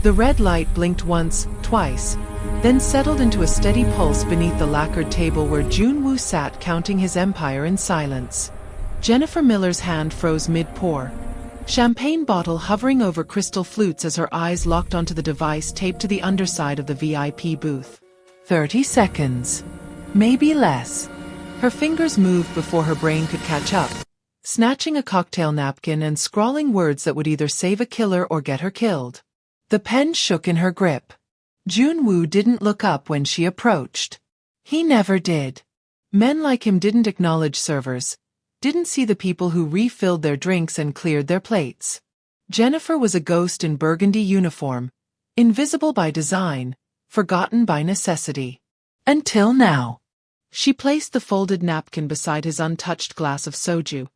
The red light blinked once, twice, then settled into a steady pulse beneath the lacquered table where Joon-woo sat counting his empire in silence. Jennifer Miller's hand froze mid-pour, champagne bottle hovering over crystal flutes as her eyes locked onto the device taped to the underside of the VIP booth. 30 seconds. Maybe less. Her fingers moved before her brain could catch up, snatching a cocktail napkin and scrawling words that would either save a killer or get her killed. The pen shook in her grip. Joon-woo didn't look up when she approached. He never did. Men like him didn't acknowledge servers, didn't see the people who refilled their drinks and cleared their plates. Jennifer was a ghost in burgundy uniform, invisible by design, forgotten by necessity. Until now. She placed the folded napkin beside his untouched glass of soju,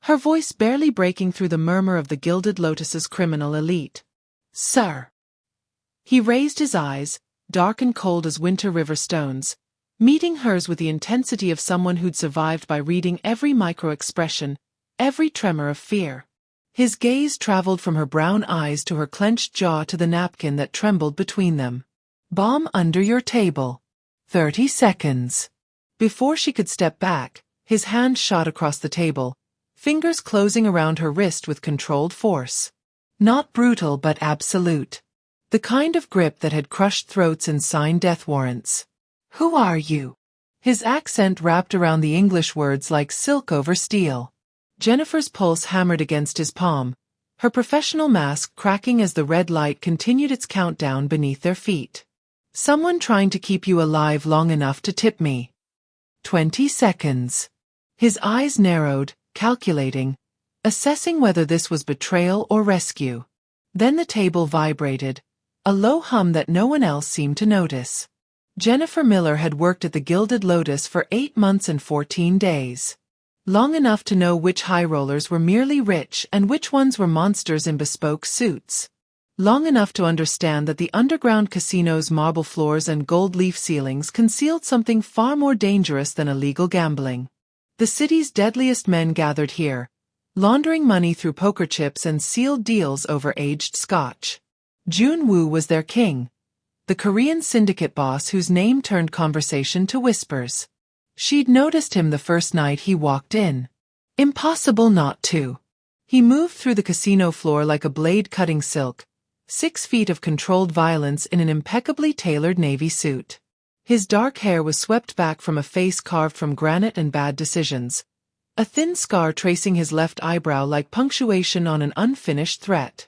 her voice barely breaking through the murmur of the Gilded Lotus's criminal elite. Sir. He raised his eyes, dark and cold as winter river stones, meeting hers with the intensity of someone who'd survived by reading every micro-expression, every tremor of fear. His gaze traveled from her brown eyes to her clenched jaw to the napkin that trembled between them. Bomb under your table. 30 seconds. Before she could step back, his hand shot across the table, fingers closing around her wrist with controlled force. Not brutal but absolute. The kind of grip that had crushed throats and signed death warrants. Who are you? His accent wrapped around the English words like silk over steel. Jennifer's pulse hammered against his palm, her professional mask cracking as the red light continued its countdown beneath their feet. Someone trying to keep you alive long enough to tip me. 20 seconds. His eyes narrowed, calculating, assessing whether this was betrayal or rescue. Then the table vibrated, a low hum that no one else seemed to notice. Jennifer Miller had worked at the Gilded Lotus for 8 months and 14 days. Long enough to know which high rollers were merely rich and which ones were monsters in bespoke suits. Long enough to understand that the underground casino's marble floors and gold leaf ceilings concealed something far more dangerous than illegal gambling. The city's deadliest men gathered here, laundering money through poker chips and sealed deals over aged scotch. Joon-woo was their king, the Korean syndicate boss whose name turned conversation to whispers. She'd noticed him the first night he walked in. Impossible not to. He moved through the casino floor like a blade cutting silk, 6 feet of controlled violence in an impeccably tailored navy suit. His dark hair was swept back from a face carved from granite and bad decisions, a thin scar tracing his left eyebrow like punctuation on an unfinished threat.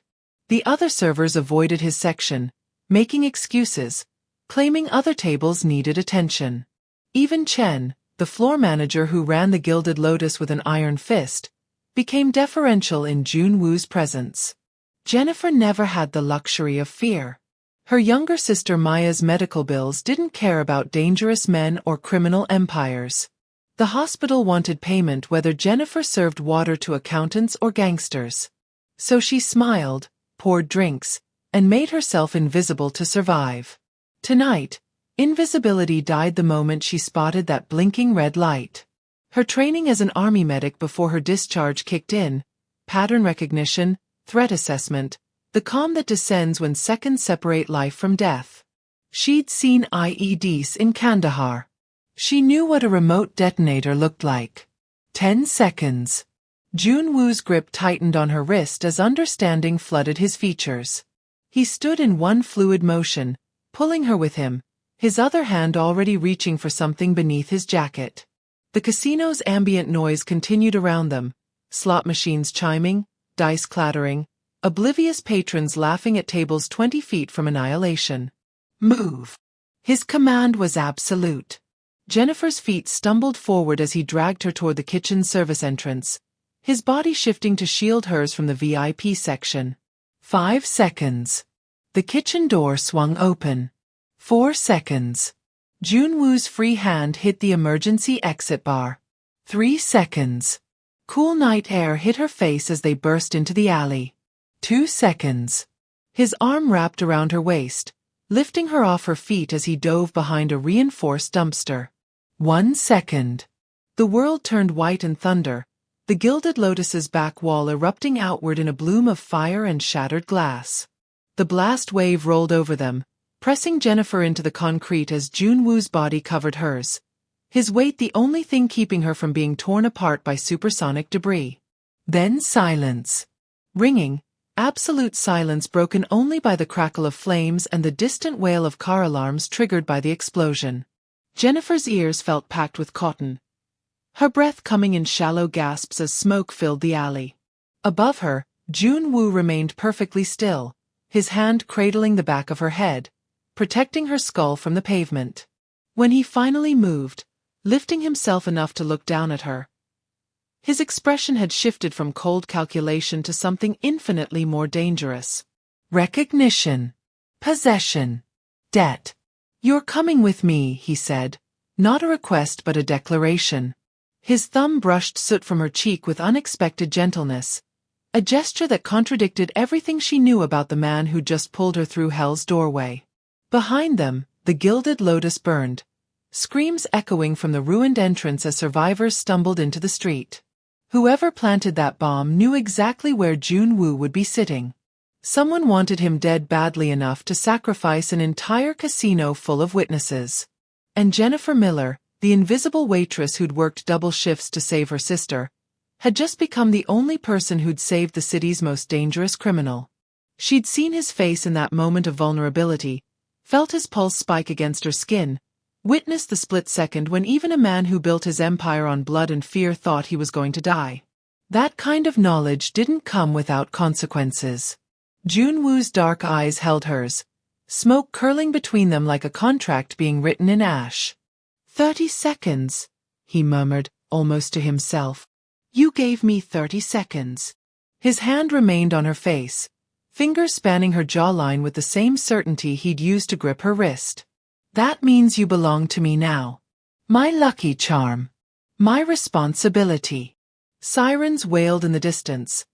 The other servers avoided his section, making excuses, claiming other tables needed attention. Even Chen, the floor manager who ran the Gilded Lotus with an iron fist, became deferential in Joon-woo's presence. Jennifer never had the luxury of fear. Her younger sister Maya's medical bills didn't care about dangerous men or criminal empires. The hospital wanted payment whether Jennifer served water to accountants or gangsters. So she smiled, poured drinks, and made herself invisible to survive. Tonight, invisibility died the moment she spotted that blinking red light. Her training as an army medic before her discharge kicked in, pattern recognition, threat assessment, the calm that descends when seconds separate life from death. She'd seen IEDs in Kandahar. She knew what a remote detonator looked like. 10 seconds. Joon-woo's grip tightened on her wrist as understanding flooded his features. He stood in one fluid motion, pulling her with him, his other hand already reaching for something beneath his jacket. The casino's ambient noise continued around them, slot machines chiming, dice clattering, oblivious patrons laughing at tables 20 feet from annihilation. Move. His command was absolute. Jennifer's feet stumbled forward as he dragged her toward the kitchen service entrance, his body shifting to shield hers from the VIP section. 5 seconds. The kitchen door swung open. 4 seconds. Joon-woo's free hand hit the emergency exit bar. 3 seconds. Cool night air hit her face as they burst into the alley. 2 seconds. His arm wrapped around her waist, lifting her off her feet as he dove behind a reinforced dumpster. 1 second. The world turned white in thunder, the Gilded Lotus's back wall erupting outward in a bloom of fire and shattered glass. The blast wave rolled over them, pressing Jennifer into the concrete as Joon-woo's body covered hers, his weight the only thing keeping her from being torn apart by supersonic debris. Then silence. Ringing, absolute silence broken only by the crackle of flames and the distant wail of car alarms triggered by the explosion. Jennifer's ears felt packed with cotton, her breath coming in shallow gasps as smoke filled the alley. Above her, Joon-woo remained perfectly still, his hand cradling the back of her head, protecting her skull from the pavement. When he finally moved, lifting himself enough to look down at her, his expression had shifted from cold calculation to something infinitely more dangerous. Recognition. Possession. Debt. "You're coming with me," he said, not a request but a declaration. His thumb brushed soot from her cheek with unexpected gentleness, a gesture that contradicted everything she knew about the man who just pulled her through hell's doorway. Behind them, the Gilded Lotus burned, screams echoing from the ruined entrance as survivors stumbled into the street. Whoever planted that bomb knew exactly where Joon-woo would be sitting. Someone wanted him dead badly enough to sacrifice an entire casino full of witnesses. And Jennifer Miller, the invisible waitress who'd worked double shifts to save her sister, had just become the only person who'd saved the city's most dangerous criminal. She'd seen his face in that moment of vulnerability, felt his pulse spike against her skin, witnessed the split second when even a man who built his empire on blood and fear thought he was going to die. That kind of knowledge didn't come without consequences. Joon-woo's dark eyes held hers, smoke curling between them like a contract being written in ash. 30 seconds, he murmured, almost to himself. "You gave me 30 seconds. His hand remained on her face, fingers spanning her jawline with the same certainty he'd used to grip her wrist. "That means you belong to me now. My lucky charm. My responsibility." Sirens wailed in the distance,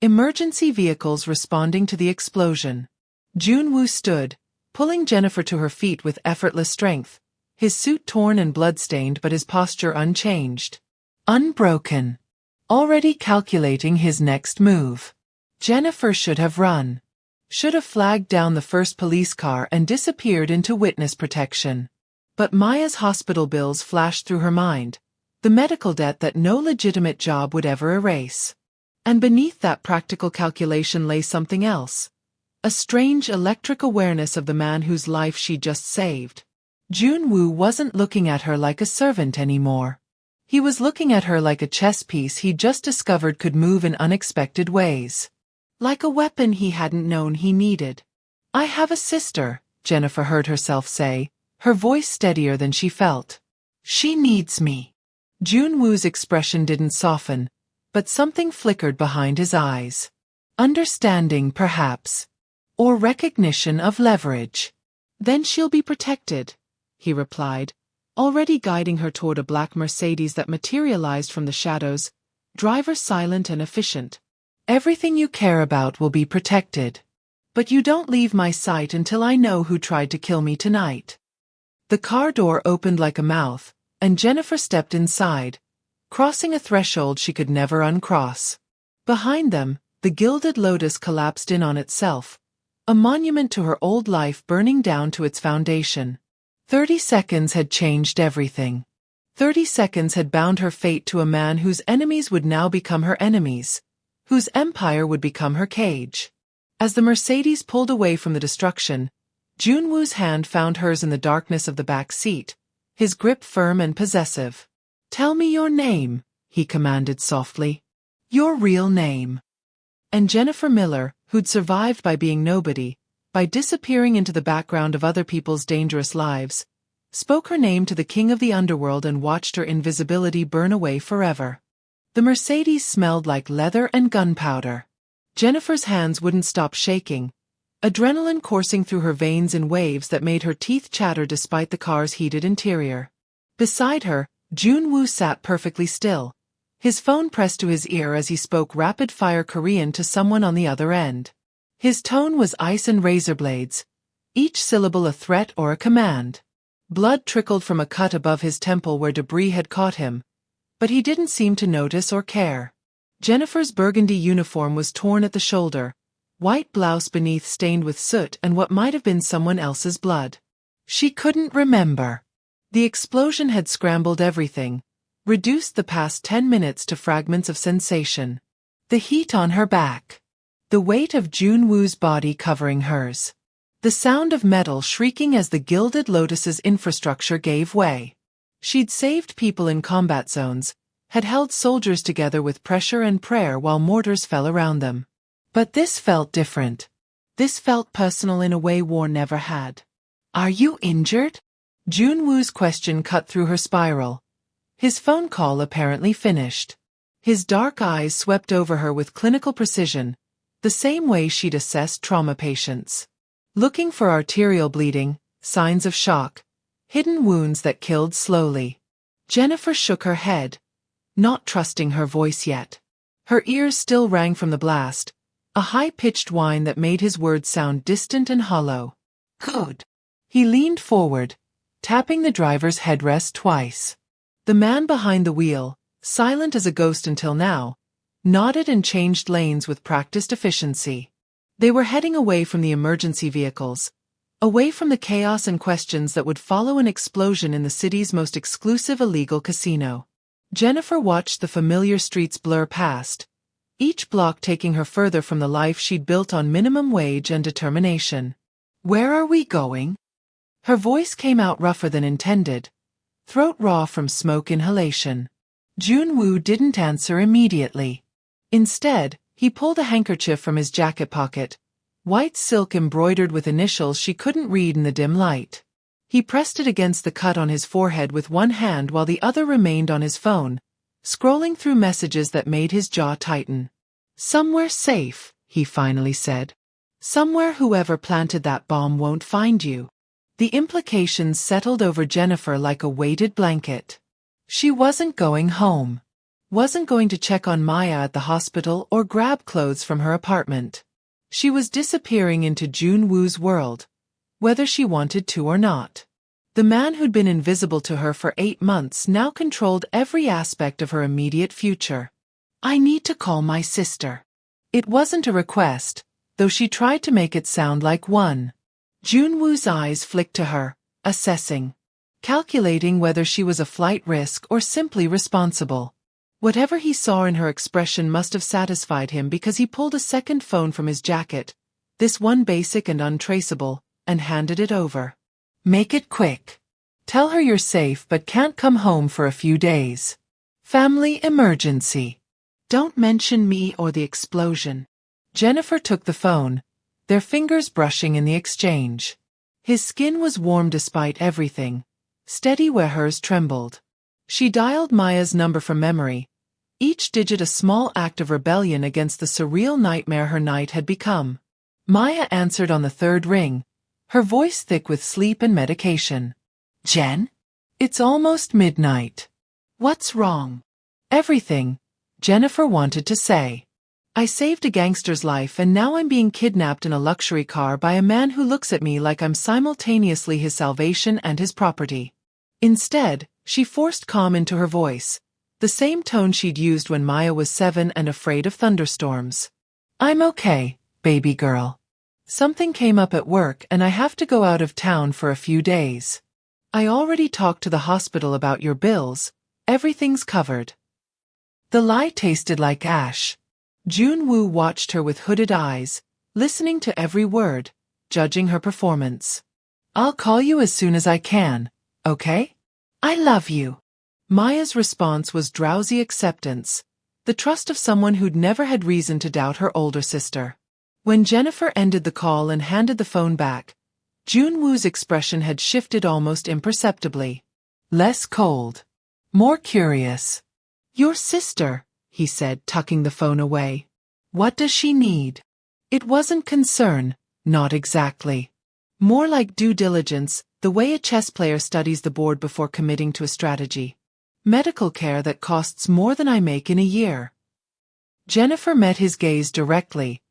emergency vehicles responding to the explosion. Joon-woo stood, pulling Jennifer to her feet with effortless strength, his suit torn and blood-stained but his posture unchanged. Unbroken. Already calculating his next move. Jennifer should have run. Should have flagged down the first police car and disappeared into witness protection. But Maya's hospital bills flashed through her mind, the medical debt that no legitimate job would ever erase. And beneath that practical calculation lay something else, a strange electric awareness of the man whose life she'd just saved. Joon-woo wasn't looking at her like a servant anymore. He was looking at her like a chess piece he'd just discovered could move in unexpected ways. Like a weapon he hadn't known he needed. "I have a sister," Jennifer heard herself say, her voice steadier than she felt. "She needs me." Joon-woo's expression didn't soften, but something flickered behind his eyes. Understanding, perhaps. Or recognition of leverage. "Then she'll be protected," he replied, already guiding her toward a black Mercedes that materialized from the shadows, driver silent and efficient. "Everything you care about will be protected. But you don't leave my sight until I know who tried to kill me tonight." The car door opened like a mouth, and Jennifer stepped inside, crossing a threshold she could never uncross. Behind them, the Gilded Lotus collapsed in on itself, a monument to her old life burning down to its foundation. 30 seconds had changed everything. 30 seconds had bound her fate to a man whose enemies would now become her enemies, whose empire would become her cage. As the Mercedes pulled away from the destruction, Joon-woo's hand found hers in the darkness of the back seat, his grip firm and possessive. "Tell me your name," he commanded softly. "Your real name." And Jennifer Miller, who'd survived by being nobody, by disappearing into the background of other people's dangerous lives, spoke her name to the king of the underworld and watched her invisibility burn away forever. The Mercedes smelled like leather and gunpowder. Jennifer's hands wouldn't stop shaking, adrenaline coursing through her veins in waves that made her teeth chatter despite the car's heated interior. Beside her, Joon-woo sat perfectly still, his phone pressed to his ear as he spoke rapid-fire Korean to someone on the other end. His tone was ice and razor blades, each syllable a threat or a command. Blood trickled from a cut above his temple where debris had caught him, but he didn't seem to notice or care. Jennifer's burgundy uniform was torn at the shoulder, white blouse beneath stained with soot and what might have been someone else's blood. She couldn't remember. The explosion had scrambled everything, reduced the past 10 minutes to fragments of sensation. The heat on her back. The weight of Joon-woo's body covering hers. The sound of metal shrieking as the Gilded Lotus's infrastructure gave way. She'd saved people in combat zones, had held soldiers together with pressure and prayer while mortars fell around them. But this felt different. This felt personal in a way war never had. "Are you injured?" Joon-woo's question cut through her spiral. His phone call apparently finished. His dark eyes swept over her with clinical precision, the same way she'd assessed trauma patients. Looking for arterial bleeding, signs of shock, hidden wounds that killed slowly. Jennifer shook her head, not trusting her voice yet. Her ears still rang from the blast, a high-pitched whine that made his words sound distant and hollow. "Good." He leaned forward, tapping the driver's headrest twice. The man behind the wheel, silent as a ghost until now, nodded and changed lanes with practiced efficiency. They were heading away from the emergency vehicles, away from the chaos and questions that would follow an explosion in the city's most exclusive illegal casino. Jennifer watched the familiar streets blur past, each block taking her further from the life she'd built on minimum wage and determination. "Where are we going?" Her voice came out rougher than intended, throat raw from smoke inhalation. Joon-woo didn't answer immediately. Instead, he pulled a handkerchief from his jacket pocket, white silk embroidered with initials she couldn't read in the dim light. He pressed it against the cut on his forehead with one hand while the other remained on his phone, scrolling through messages that made his jaw tighten. "Somewhere safe," he finally said. "Somewhere whoever planted that bomb won't find you." The implications settled over Jennifer like a weighted blanket. She wasn't going home. Wasn't going to check on Maya at the hospital or grab clothes from her apartment. She was disappearing into Joon-woo's world, whether she wanted to or not. The man who'd been invisible to her for 8 months now controlled every aspect of her immediate future. "I need to call my sister." It wasn't a request, though she tried to make it sound like one. Joon-woo's eyes flicked to her, assessing, calculating whether she was a flight risk or simply responsible. Whatever he saw in her expression must have satisfied him because he pulled a second phone from his jacket, this one basic and untraceable, and handed it over. "Make it quick. Tell her you're safe but can't come home for a few days. Family emergency. Don't mention me or the explosion." Jennifer took the phone, their fingers brushing in the exchange. His skin was warm despite everything, steady where hers trembled. She dialed Maya's number from memory, each digit a small act of rebellion against the surreal nightmare her night had become. Maya answered on the third ring, her voice thick with sleep and medication. "Jen? It's almost midnight. What's wrong?" "Everything," Jennifer wanted to say. "I saved a gangster's life and now I'm being kidnapped in a luxury car by a man who looks at me like I'm simultaneously his salvation and his property." Instead, she forced calm into her voice, the same tone she'd used when Maya was 7 and afraid of thunderstorms. "I'm okay, baby girl. Something came up at work and I have to go out of town for a few days. I already talked to the hospital about your bills, everything's covered." The lie tasted like ash. Joon-woo watched her with hooded eyes, listening to every word, judging her performance. "I'll call you as soon as I can, okay? I love you." Maya's response was drowsy acceptance, the trust of someone who'd never had reason to doubt her older sister. When Jennifer ended the call and handed the phone back, Joon-woo's expression had shifted almost imperceptibly. Less cold. More curious. "Your sister," he said, tucking the phone away. "What does she need?" It wasn't concern, not exactly. More like due diligence, the way a chess player studies the board before committing to a strategy. "Medical care that costs more than I make in a year." Jennifer met his gaze directly,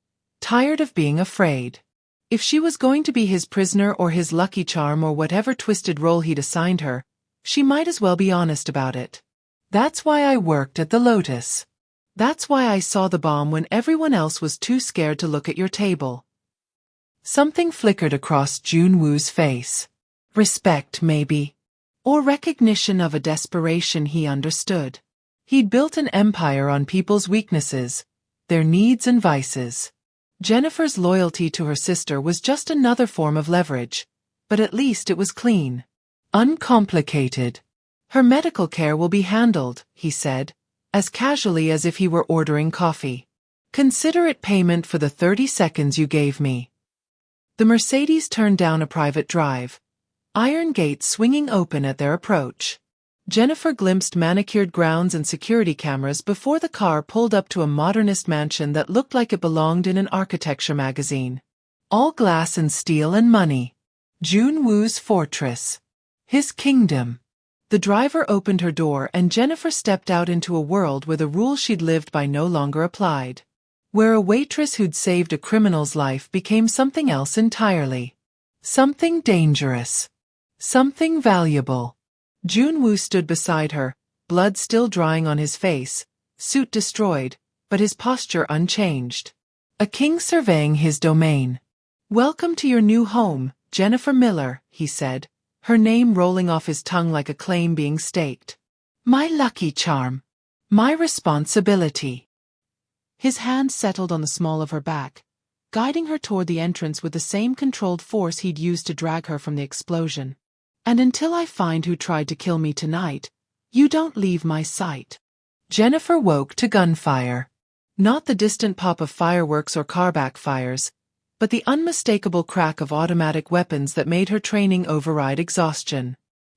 tired of being afraid. If she was going to be his prisoner or his lucky charm or whatever twisted role he'd assigned her, she might as well be honest about it. "That's why I worked at the Lotus." That's why I saw the bomb when everyone else was too scared to look at your table. Something flickered across Joon-woo's face. Respect, maybe. Or recognition of a desperation he understood. He'd built an empire on people's weaknesses, their needs and vices. Jennifer's loyalty to her sister was just another form of leverage, but at least it was clean. Uncomplicated. Her medical care will be handled, he said, as casually as if he were ordering coffee. Consider it payment for the 30 seconds you gave me. The Mercedes turned down a private drive, iron gates swinging open at their approach. Jennifer glimpsed manicured grounds and security cameras before the car pulled up to a modernist mansion that looked like it belonged in an architecture magazine. All glass and steel and money. Joon-woo's fortress. His kingdom. The driver opened her door and Jennifer stepped out into a world where the rules she'd lived by no longer applied. Where a waitress who'd saved a criminal's life became something else entirely. Something dangerous. Something valuable. Joon-woo stood beside her, blood still drying on his face, suit destroyed, but his posture unchanged. A king surveying his domain. Welcome to your new home, Jennifer Miller, he said, her name rolling off his tongue like a claim being staked. My lucky charm. My responsibility. His hand settled on the small of her back, guiding her toward the entrance with the same controlled force he'd used to drag her from the explosion. And until I find who tried to kill me tonight, you don't leave my sight. Jennifer woke to gunfire. Not the distant pop of fireworks or car backfires, but the unmistakable crack of automatic weapons that made her training override exhaustion.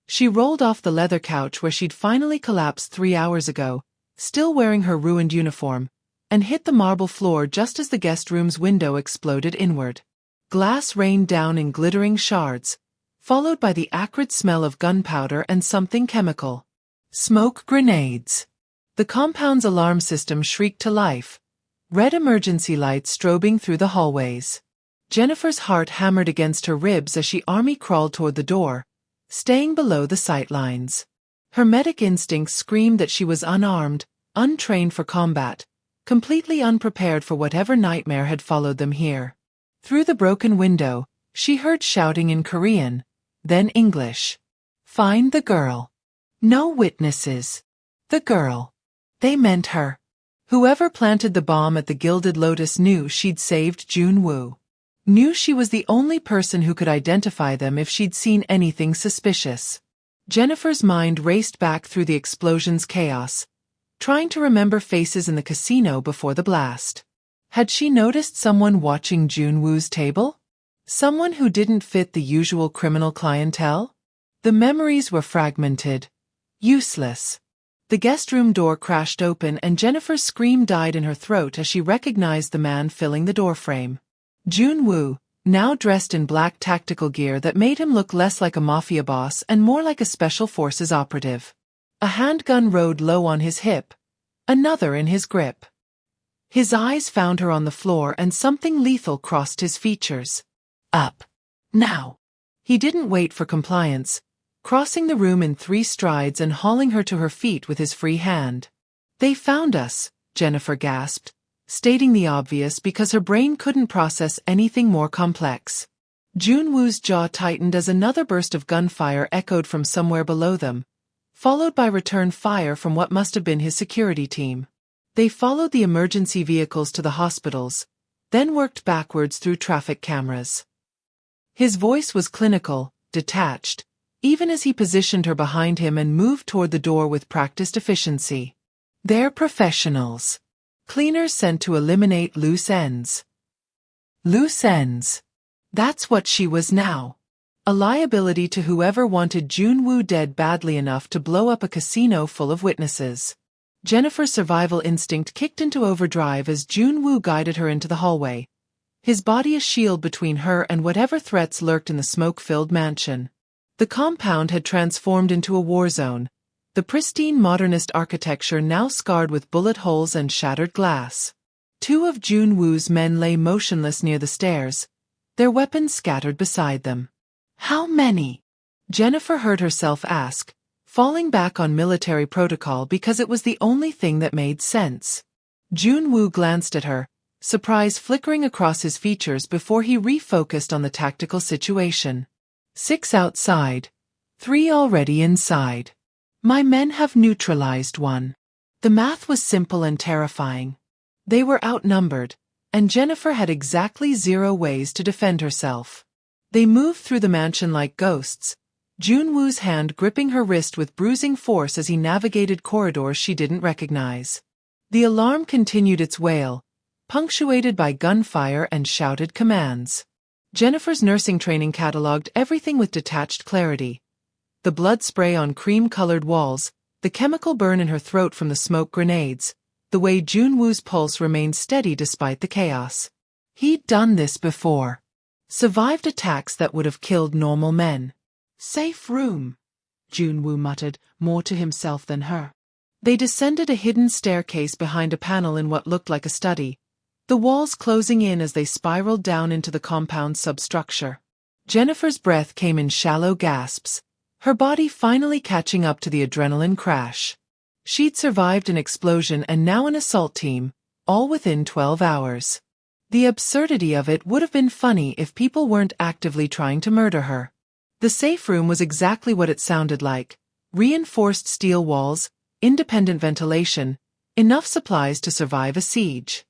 She rolled off the leather couch where she'd finally collapsed 3 hours ago, still wearing her ruined uniform, and hit the marble floor just as the guest room's window exploded inward. Glass rained down in glittering shards, followed by the acrid smell of gunpowder and something chemical. Smoke grenades. The compound's alarm system shrieked to life, red emergency lights strobing through the hallways. Jennifer's heart hammered against her ribs as she army crawled toward the door, staying below the sight lines. Her medic instincts screamed that she was unarmed, untrained for combat, completely unprepared for whatever nightmare had followed them here. Through the broken window, she heard shouting in Korean, then English. Find the girl. No witnesses. The girl. They meant her. Whoever planted the bomb at the Gilded Lotus knew she'd saved Joon-woo. Knew she was the only person who could identify them if she'd seen anything suspicious. Jennifer's mind raced back through the explosion's chaos, trying to remember faces in the casino before the blast. Had she noticed someone watching Joon-woo's table? Someone who didn't fit the usual criminal clientele? The memories were fragmented. Useless. The guest room door crashed open and Jennifer's scream died in her throat as she recognized the man filling the doorframe. Joon-woo, now dressed in black tactical gear that made him look less like a mafia boss and more like a special forces operative. A handgun rode low on his hip, another in his grip. His eyes found her on the floor and something lethal crossed his features. Up. Now. He didn't wait for compliance, crossing the room in 3 strides and hauling her to her feet with his free hand. They found us, Jennifer gasped, stating the obvious because her brain couldn't process anything more complex. Joon-woo's jaw tightened as another burst of gunfire echoed from somewhere below them, followed by return fire from what must have been his security team. They followed the emergency vehicles to the hospitals, then worked backwards through traffic cameras. His voice was clinical, detached, even as he positioned her behind him and moved toward the door with practiced efficiency. They're professionals. Cleaners sent to eliminate loose ends. Loose ends. That's what she was now. A liability to whoever wanted Joon-woo dead badly enough to blow up a casino full of witnesses. Jennifer's survival instinct kicked into overdrive as Joon-woo guided her into the hallway, his body a shield between her and whatever threats lurked in the smoke-filled mansion. The compound had transformed into a war zone, the pristine modernist architecture now scarred with bullet holes and shattered glass. 2 of Joon-woo's men lay motionless near the stairs, their weapons scattered beside them. How many? Jennifer heard herself ask, falling back on military protocol because it was the only thing that made sense. Joon-woo glanced at her, surprise flickering across his features before he refocused on the tactical situation. 6 outside. 3 already inside. My men have neutralized 1. The math was simple and terrifying. They were outnumbered, and Jennifer had exactly 0 ways to defend herself. They moved through the mansion like ghosts, Joon-woo's hand gripping her wrist with bruising force as he navigated corridors she didn't recognize. The alarm continued its wail, punctuated by gunfire and shouted commands. Jennifer's nursing training cataloged everything with detached clarity. The blood spray on cream-colored walls, the chemical burn in her throat from the smoke grenades, the way Joon-woo's pulse remained steady despite the chaos. He'd done this before. Survived attacks that would have killed normal men. Safe room, Joon-woo muttered, more to himself than her. They descended a hidden staircase behind a panel in what looked like a study, the walls closing in as they spiraled down into the compound's substructure. Jennifer's breath came in shallow gasps, her body finally catching up to the adrenaline crash. She'd survived an explosion and now an assault team, all within 12 hours. The absurdity of it would have been funny if people weren't actively trying to murder her. The safe room was exactly what it sounded like. Reinforced steel walls, independent ventilation, enough supplies to survive a siege.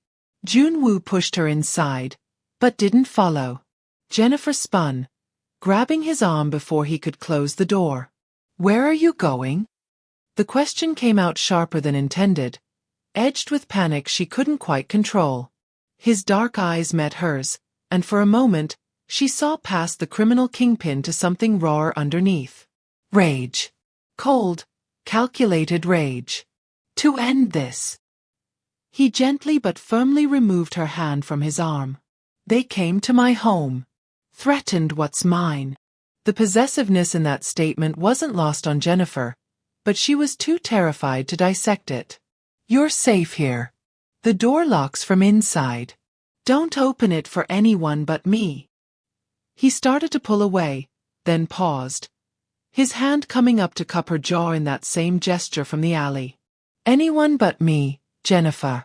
Joon-woo pushed her inside, but didn't follow. Jennifer spun, grabbing his arm before he could close the door. Where are you going? The question came out sharper than intended, edged with panic she couldn't quite control. His dark eyes met hers, and for a moment, she saw past the criminal kingpin to something rawer underneath. Rage. Cold, calculated rage. To end this. He gently but firmly removed her hand from his arm. They came to my home. Threatened what's mine. The possessiveness in that statement wasn't lost on Jennifer, but she was too terrified to dissect it. You're safe here. The door locks from inside. Don't open it for anyone but me. He started to pull away, then paused, his hand coming up to cup her jaw in that same gesture from the alley. Anyone but me, Jennifer.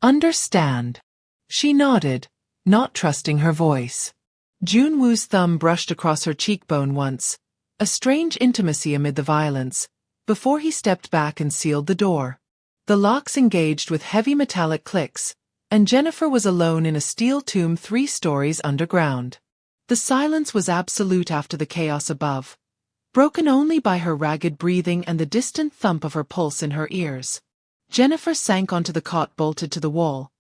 Understand? She nodded, not trusting her voice. Joon-woo's thumb brushed across her cheekbone once, a strange intimacy amid the violence, before he stepped back and sealed the door. The locks engaged with heavy metallic clicks, and Jennifer was alone in a steel tomb 3 stories underground. The silence was absolute after the chaos above, broken only by her ragged breathing and the distant thump of her pulse in her ears. Jennifer sank onto the cot bolted to the wall,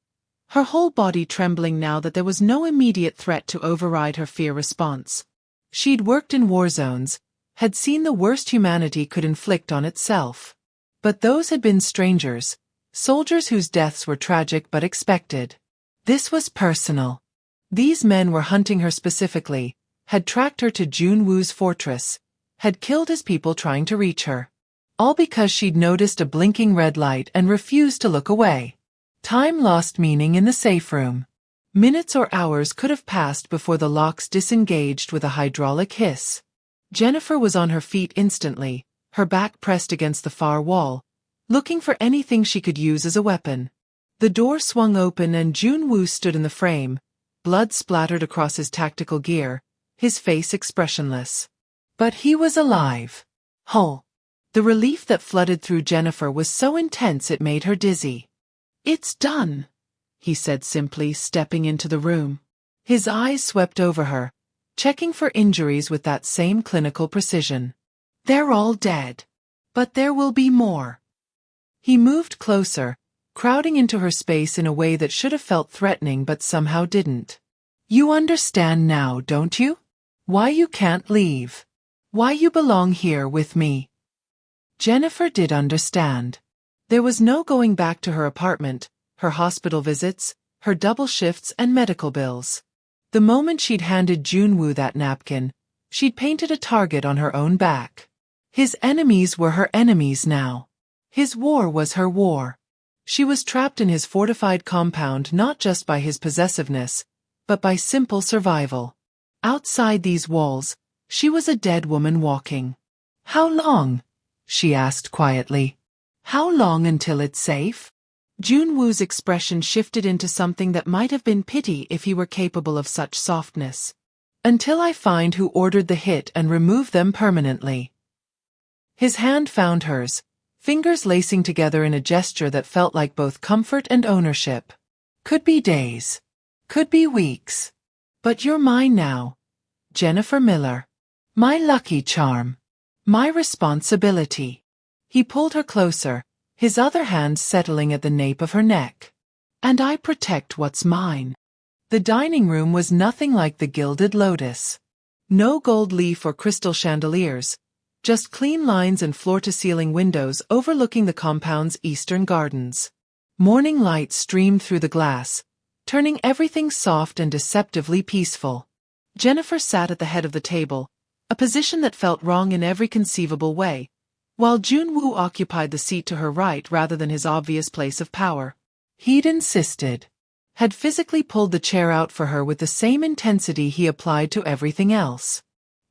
her whole body trembling now that there was no immediate threat to override her fear response. She'd worked in war zones, had seen the worst humanity could inflict on itself. But those had been strangers, soldiers whose deaths were tragic but expected. This was personal. These men were hunting her specifically, had tracked her to Joon-woo's fortress, had killed his people trying to reach her. All because she'd noticed a blinking red light and refused to look away. Time lost meaning in the safe room. Minutes or hours could have passed before the locks disengaged with a hydraulic hiss. Jennifer was on her feet instantly, her back pressed against the far wall, looking for anything she could use as a weapon. The door swung open and Joon-woo stood in the frame, blood splattered across his tactical gear, his face expressionless. But he was alive. Whole. The relief that flooded through Jennifer was so intense it made her dizzy. It's done, he said simply, stepping into the room. His eyes swept over her, checking for injuries with that same clinical precision. They're all dead. But there will be more. He moved closer, crowding into her space in a way that should have felt threatening but somehow didn't. You understand now, don't you? Why you can't leave. Why you belong here with me. Jennifer did understand. There was no going back to her apartment, her hospital visits, her double shifts and medical bills. The moment she'd handed Joon-woo that napkin, she'd painted a target on her own back. His enemies were her enemies now. His war was her war. She was trapped in his fortified compound not just by his possessiveness, but by simple survival. Outside these walls, she was a dead woman walking. How long? She asked quietly. How long until it's safe? Joon-woo's expression shifted into something that might have been pity if he were capable of such softness. Until I find who ordered the hit and remove them permanently. His hand found hers, fingers lacing together in a gesture that felt like both comfort and ownership. Could be days. Could be weeks. But you're mine now, Jennifer Miller. My lucky charm. My responsibility. He pulled her closer, his other hand settling at the nape of her neck. And I protect what's mine. The dining room was nothing like the Gilded Lotus. No gold leaf or crystal chandeliers, just clean lines and floor-to-ceiling windows overlooking the compound's eastern gardens. Morning light streamed through the glass, turning everything soft and deceptively peaceful. Jennifer sat at the head of the table, a position that felt wrong in every conceivable way, while Joon-woo occupied the seat to her right rather than his obvious place of power. He'd insisted. Had physically pulled the chair out for her with the same intensity he applied to everything else.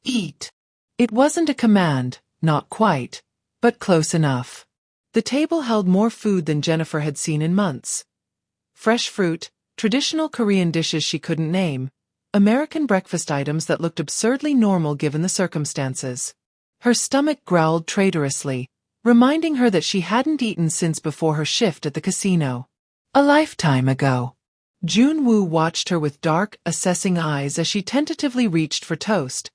Eat. It wasn't a command, not quite, but close enough. The table held more food than Jennifer had seen in months. Fresh fruit, traditional Korean dishes she couldn't name, American breakfast items that looked absurdly normal given the circumstances. Her stomach growled traitorously, reminding her that she hadn't eaten since before her shift at the casino. A lifetime ago. Joon-woo watched her with dark, assessing eyes as she tentatively reached for toast,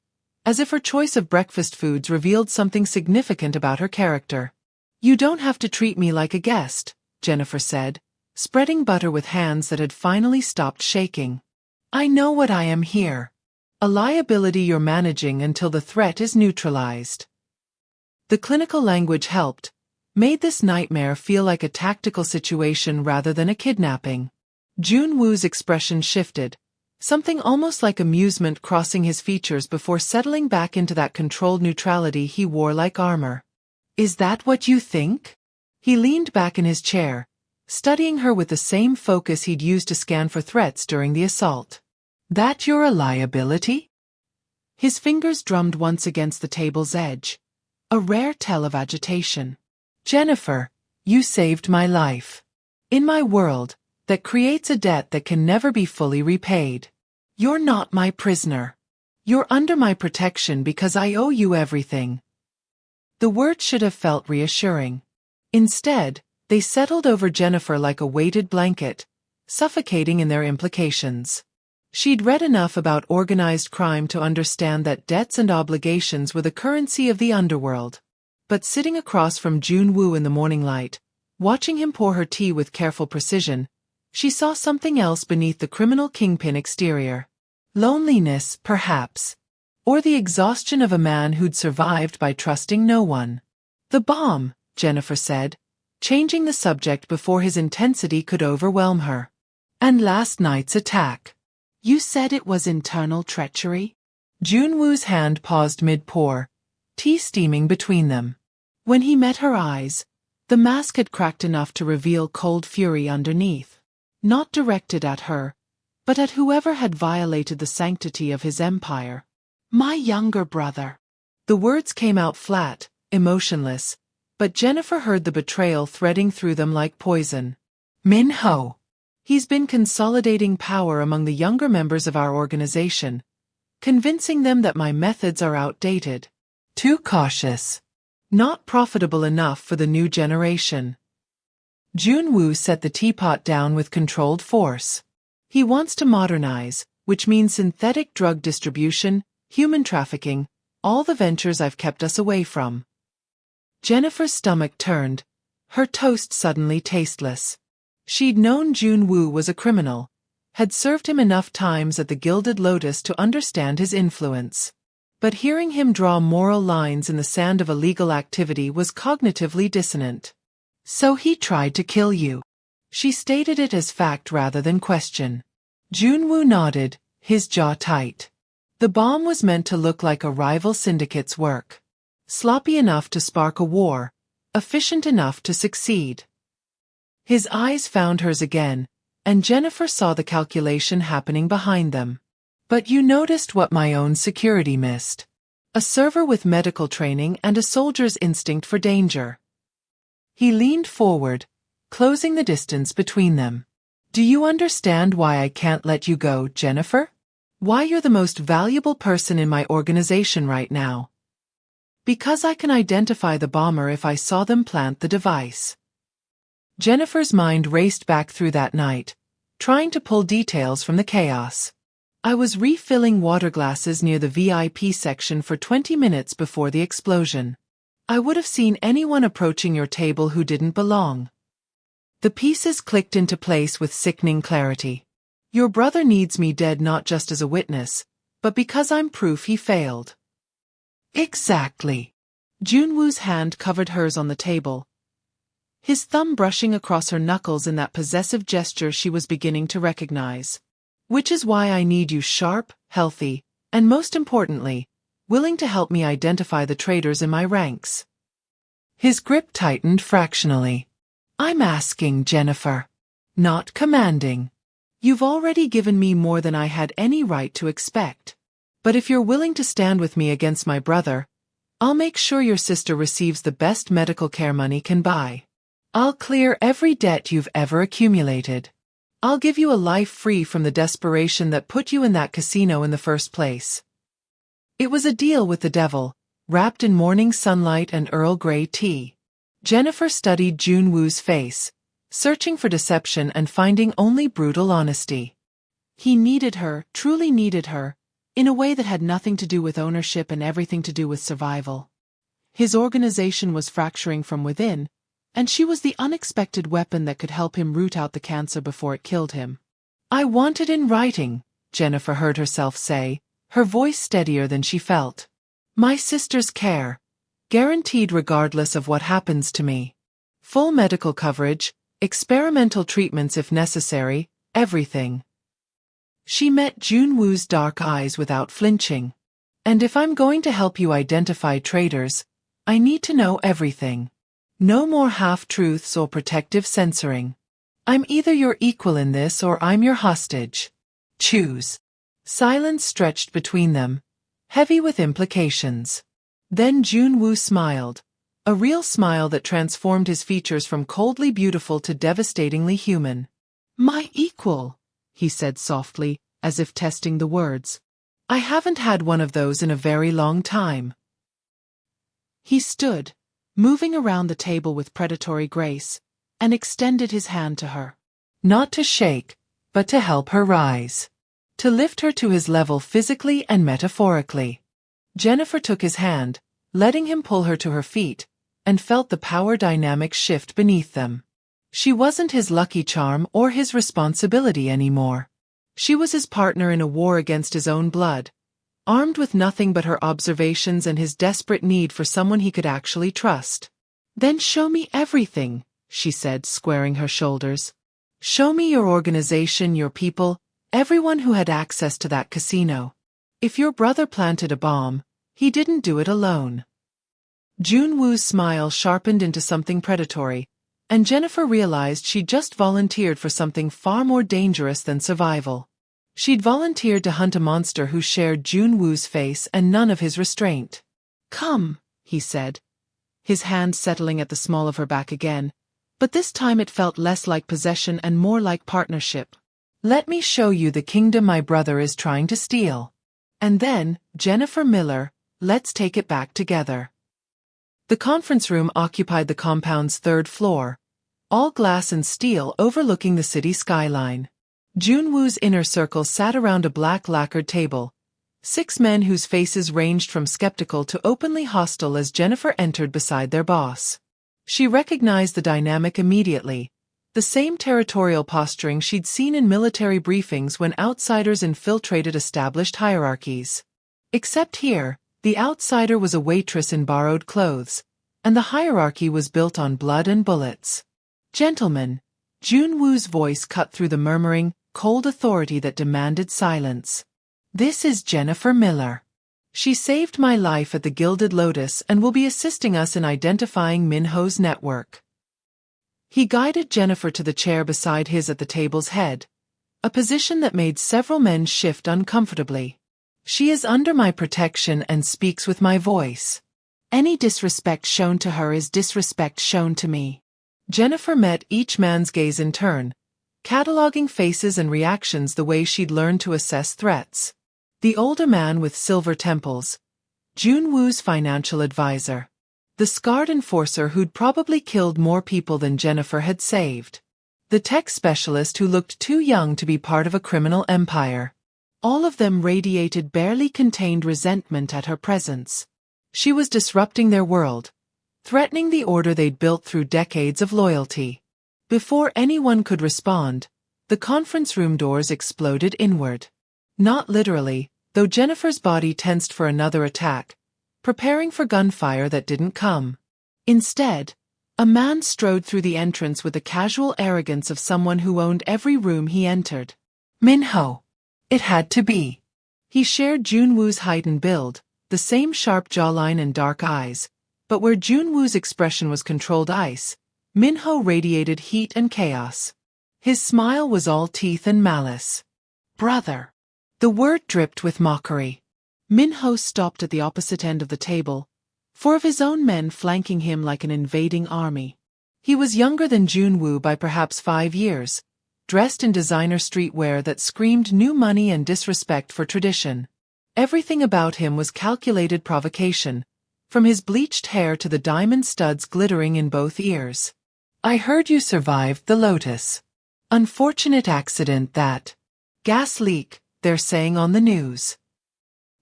as if her choice of breakfast foods revealed something significant about her character. You don't have to treat me like a guest, Jennifer said, spreading butter with hands that had finally stopped shaking. I know what I am here. A liability you're managing until the threat is neutralized. The clinical language helped, made this nightmare feel like a tactical situation rather than a kidnapping. Joon-woo's expression shifted, something almost like amusement crossing his features before settling back into that controlled neutrality he wore like armor. Is that what you think? He leaned back in his chair, studying her with the same focus he'd used to scan for threats during the assault. That you're a liability? His fingers drummed once against the table's edge. A rare tell of agitation. Jennifer, you saved my life. In my world, that creates a debt that can never be fully repaid. You're not my prisoner. You're under my protection because I owe you everything. The words should have felt reassuring. Instead, they settled over Jennifer like a weighted blanket, suffocating in their implications. She'd read enough about organized crime to understand that debts and obligations were the currency of the underworld. But sitting across from Joon-woo in the morning light, watching him pour her tea with careful precision, she saw something else beneath the criminal kingpin exterior. Loneliness, perhaps. Or the exhaustion of a man who'd survived by trusting no one. The bomb, Jennifer said, changing the subject before his intensity could overwhelm her. And last night's attack. You said it was internal treachery? Joon-woo's hand paused mid-pour, tea steaming between them. When he met her eyes, the mask had cracked enough to reveal cold fury underneath. Not directed at her, but at whoever had violated the sanctity of his empire. My younger brother. The words came out flat, emotionless, but Jennifer heard the betrayal threading through them like poison. Min-ho. He's been consolidating power among the younger members of our organization, convincing them that my methods are outdated. Too cautious. Not profitable enough for the new generation. Joon-woo set the teapot down with controlled force. He wants to modernize, which means synthetic drug distribution, human trafficking, all the ventures I've kept us away from. Jennifer's stomach turned, her toast suddenly tasteless. She'd known Joon-woo was a criminal, had served him enough times at the Gilded Lotus to understand his influence. But hearing him draw moral lines in the sand of illegal activity was cognitively dissonant. So he tried to kill you. She stated it as fact rather than question. Joon-woo nodded, his jaw tight. The bomb was meant to look like a rival syndicate's work. Sloppy enough to spark a war, efficient enough to succeed. His eyes found hers again, and Jennifer saw the calculation happening behind them. But you noticed what my own security missed. A server with medical training and a soldier's instinct for danger. He leaned forward, closing the distance between them. Do you understand why I can't let you go, Jennifer? Why you're the most valuable person in my organization right now? Because I can identify the bomber if I saw them plant the device. Jennifer's mind raced back through that night, trying to pull details from the chaos. I was refilling water glasses near the VIP section for 20 minutes before the explosion. I would have seen anyone approaching your table who didn't belong. The pieces clicked into place with sickening clarity. Your brother needs me dead not just as a witness, but because I'm proof he failed. Exactly. Joon-woo's hand covered hers on the table, his thumb brushing across her knuckles in that possessive gesture she was beginning to recognize. Which is why I need you sharp, healthy, and most importantly, willing to help me identify the traitors in my ranks. His grip tightened fractionally. I'm asking, Jennifer. Not commanding. You've already given me more than I had any right to expect. But if you're willing to stand with me against my brother, I'll make sure your sister receives the best medical care money can buy. I'll clear every debt you've ever accumulated. I'll give you a life free from the desperation that put you in that casino in the first place. It was a deal with the devil, wrapped in morning sunlight and Earl Grey tea. Jennifer studied Joon-woo's face, searching for deception and finding only brutal honesty. He needed her, truly needed her, in a way that had nothing to do with ownership and everything to do with survival. His organization was fracturing from within, and she was the unexpected weapon that could help him root out the cancer before it killed him. I want it in writing, Jennifer heard herself say, her voice steadier than she felt. My sister's care, guaranteed regardless of what happens to me. Full medical coverage, experimental treatments if necessary, everything. She met Joon-woo's dark eyes without flinching. And if I'm going to help you identify traitors, I need to know everything. No more half-truths or protective censoring. I'm either your equal in this or I'm your hostage. Choose. Silence stretched between them, heavy with implications. Then Joon-woo smiled, a real smile that transformed his features from coldly beautiful to devastatingly human. My equal, he said softly, as if testing the words. I haven't had one of those in a very long time. He stood, moving around the table with predatory grace, and extended his hand to her. Not to shake, but to help her rise. To lift her to his level physically and metaphorically. Jennifer took his hand, letting him pull her to her feet, and felt the power dynamic shift beneath them. She wasn't his lucky charm or his responsibility anymore. She was his partner in a war against his own blood, armed with nothing but her observations and his desperate need for someone he could actually trust. Then show me everything, she said, squaring her shoulders. Show me your organization, your people, everyone who had access to that casino. If your brother planted a bomb, he didn't do it alone. Joon-woo's smile sharpened into something predatory, and Jennifer realized she'd just volunteered for something far more dangerous than survival. She'd volunteered to hunt a monster who shared Joon-woo's face and none of his restraint. Come, he said, his hand settling at the small of her back again, but this time it felt less like possession and more like partnership. Let me show you the kingdom my brother is trying to steal. And then, Jennifer Miller, let's take it back together. The conference room occupied the compound's third floor, all glass and steel overlooking the city skyline. Joon-woo's inner circle sat around a black lacquered table, 6 men whose faces ranged from skeptical to openly hostile as Jennifer entered beside their boss. She recognized the dynamic immediately, the same territorial posturing she'd seen in military briefings when outsiders infiltrated established hierarchies. Except here, the outsider was a waitress in borrowed clothes, and the hierarchy was built on blood and bullets. Gentlemen, Joon-woo's voice cut through the murmuring, cold authority that demanded silence. This is Jennifer Miller. She saved my life at the Gilded Lotus and will be assisting us in identifying Minho's network. He guided Jennifer to the chair beside his at the table's head, a position that made several men shift uncomfortably. She is under my protection and speaks with my voice. Any disrespect shown to her is disrespect shown to me. Jennifer met each man's gaze in turn, cataloging faces and reactions the way she'd learned to assess threats. The older man with silver temples, Joon-woo's financial advisor. The scarred enforcer who'd probably killed more people than Jennifer had saved. The tech specialist who looked too young to be part of a criminal empire. All of them radiated barely contained resentment at her presence. She was disrupting their world, threatening the order they'd built through decades of loyalty. Before anyone could respond, the conference room doors exploded inward. Not literally, though Jennifer's body tensed for another attack, preparing for gunfire that didn't come. Instead, a man strode through the entrance with the casual arrogance of someone who owned every room he entered. Min-ho. It had to be. He shared Joon-woo's height and build, the same sharp jawline and dark eyes, but where Joon-woo's expression was controlled ice, Min-ho radiated heat and chaos. His smile was all teeth and malice. Brother. The word dripped with mockery. Min-ho stopped at the opposite end of the table, four of his own men flanking him like an invading army. He was younger than Joon-woo by perhaps 5 years, dressed in designer streetwear that screamed new money and disrespect for tradition. Everything about him was calculated provocation, from his bleached hair to the diamond studs glittering in both ears. I heard you survived the Lotus. Unfortunate accident that. Gas leak, they're saying on the news.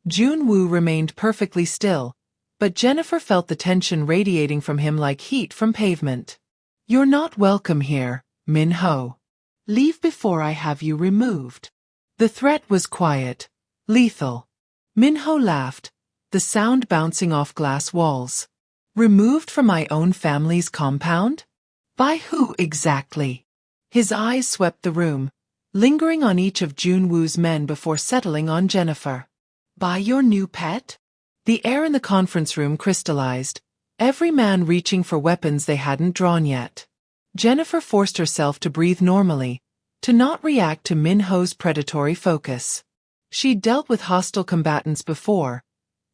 Joon-woo remained perfectly still, but Jennifer felt the tension radiating from him like heat from pavement. You're not welcome here, Min-ho. Leave before I have you removed. The threat was quiet, lethal. Min-ho laughed, the sound bouncing off glass walls. Removed from my own family's compound? By who exactly? His eyes swept the room, lingering on each of Joon-woo's men before settling on Jennifer. By your new pet? The air in the conference room crystallized, every man reaching for weapons they hadn't drawn yet. Jennifer forced herself to breathe normally, to not react to Min-ho's predatory focus. She'd dealt with hostile combatants before,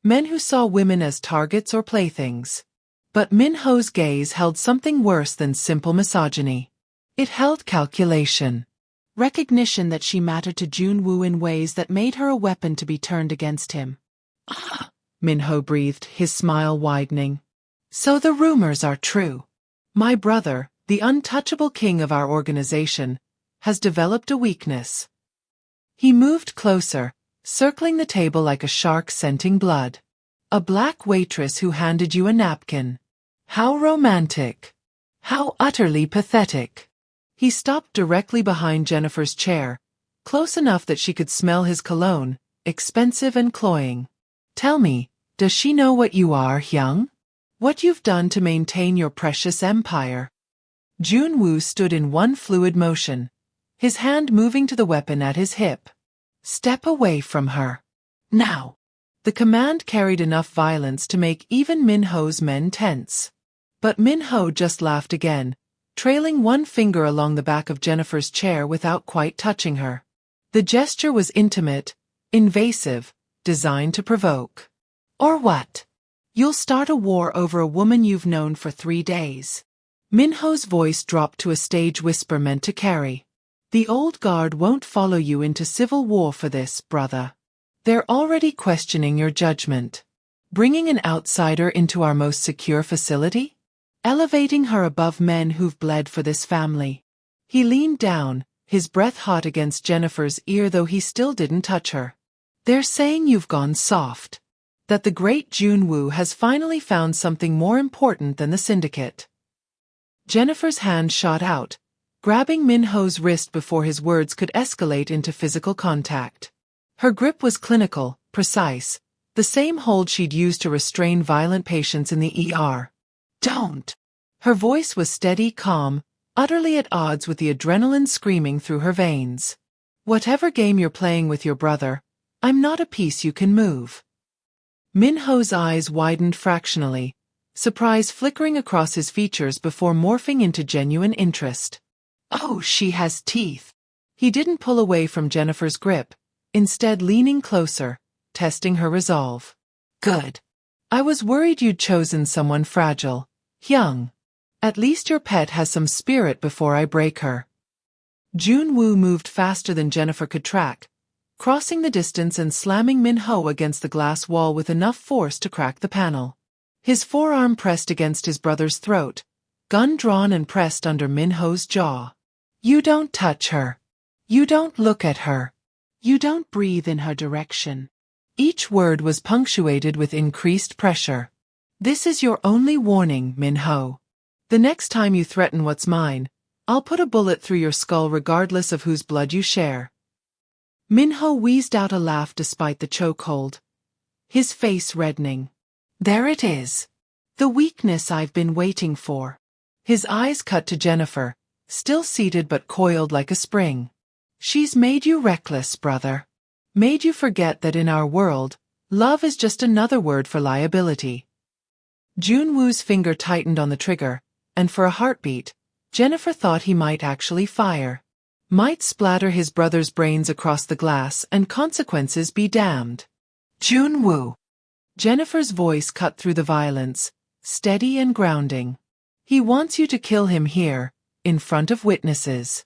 men who saw women as targets or playthings. But Min-ho's gaze held something worse than simple misogyny. It held calculation. Recognition that she mattered to Joon-woo in ways that made her a weapon to be turned against him. Ah, Min-ho breathed, his smile widening. So the rumors are true. My brother, the untouchable king of our organization, has developed a weakness. He moved closer, circling the table like a shark scenting blood. A black waitress who handed you a napkin. How romantic. How utterly pathetic. He stopped directly behind Jennifer's chair, close enough that she could smell his cologne, expensive and cloying. Tell me, does she know what you are, Hyung? What you've done to maintain your precious empire? Joon-woo stood in one fluid motion, his hand moving to the weapon at his hip. Step away from her. Now. The command carried enough violence to make even Min-ho's men tense. But Min-ho just laughed again, trailing one finger along the back of Jennifer's chair without quite touching her. The gesture was intimate, invasive, designed to provoke. Or what? You'll start a war over a woman you've known for 3 days. Min-ho's voice dropped to a stage whisper meant to carry. The old guard won't follow you into civil war for this, brother. They're already questioning your judgment. Bringing an outsider into our most secure facility? Elevating her above men who've bled for this family. He leaned down, his breath hot against Jennifer's ear though he still didn't touch her. They're saying you've gone soft. That the great Joon-woo has finally found something more important than the syndicate. Jennifer's hand shot out, grabbing Min-ho's wrist before his words could escalate into physical contact. Her grip was clinical, precise, the same hold she'd used to restrain violent patients in the ER. Don't. Her voice was steady, calm, utterly at odds with the adrenaline screaming through her veins. Whatever game you're playing with your brother, I'm not a piece you can move. Min-ho's eyes widened fractionally, surprise flickering across his features before morphing into genuine interest. Oh, she has teeth. He didn't pull away from Jennifer's grip, instead leaning closer, testing her resolve. Good. I was worried you'd chosen someone fragile. Hyung. At least your pet has some spirit before I break her. Joon-woo moved faster than Jennifer could track, crossing the distance and slamming Min-ho against the glass wall with enough force to crack the panel. His forearm pressed against his brother's throat, gun drawn and pressed under Min-ho's jaw. You don't touch her. You don't look at her. You don't breathe in her direction. Each word was punctuated with increased pressure. This is your only warning, Min-ho. The next time you threaten what's mine, I'll put a bullet through your skull regardless of whose blood you share. Min-ho wheezed out a laugh despite the chokehold, his face reddening. There it is. The weakness I've been waiting for. His eyes cut to Jennifer, still seated but coiled like a spring. She's made you reckless, brother. Made you forget that in our world, love is just another word for liability. Joon-woo's finger tightened on the trigger, and for a heartbeat, Jennifer thought he might actually fire. Might splatter his brother's brains across the glass and consequences be damned. Joon-woo. Jennifer's voice cut through the violence, steady and grounding. He wants you to kill him here, in front of witnesses.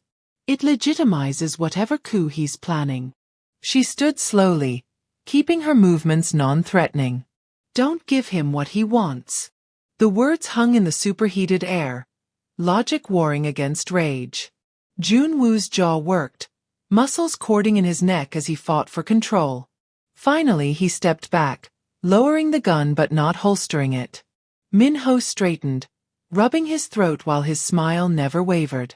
It legitimizes whatever coup he's planning. She stood slowly, keeping her movements non-threatening. Don't give him what he wants. The words hung in the superheated air, logic warring against rage. Joon-woo's jaw worked, muscles cording in his neck as he fought for control. Finally he stepped back, lowering the gun but not holstering it. Min-ho straightened, rubbing his throat while his smile never wavered.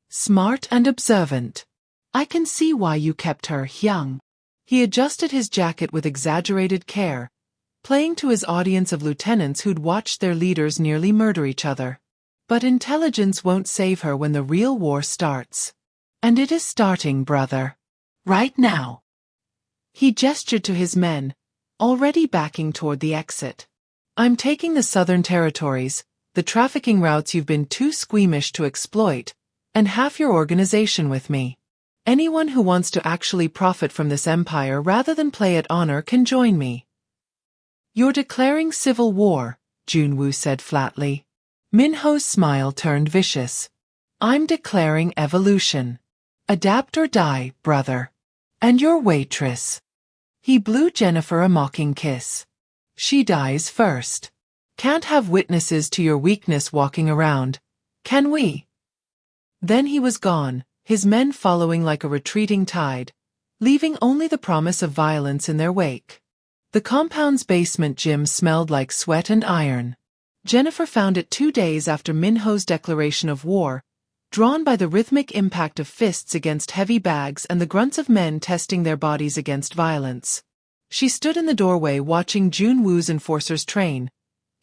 Smart and observant. I can see why you kept her young. He adjusted his jacket with exaggerated care, playing to his audience of lieutenants who'd watched their leaders nearly murder each other. But intelligence won't save her when the real war starts. And it is starting, brother. Right now. He gestured to his men, already backing toward the exit. I'm taking the southern territories, the trafficking routes you've been too squeamish to exploit, and half your organization with me. Anyone who wants to actually profit from this empire rather than play at honor can join me. You're declaring civil war, Joon-woo said flatly. Min-ho's smile turned vicious. I'm declaring evolution. Adapt or die, brother. And your waitress. He blew Jennifer a mocking kiss. She dies first. Can't have witnesses to your weakness walking around, can we? Then he was gone, his men following like a retreating tide, leaving only the promise of violence in their wake. The compound's basement gym smelled like sweat and iron. Jennifer found it 2 days after Min-ho's declaration of war, drawn by the rhythmic impact of fists against heavy bags and the grunts of men testing their bodies against violence. She stood in the doorway watching Joon-woo's enforcers train,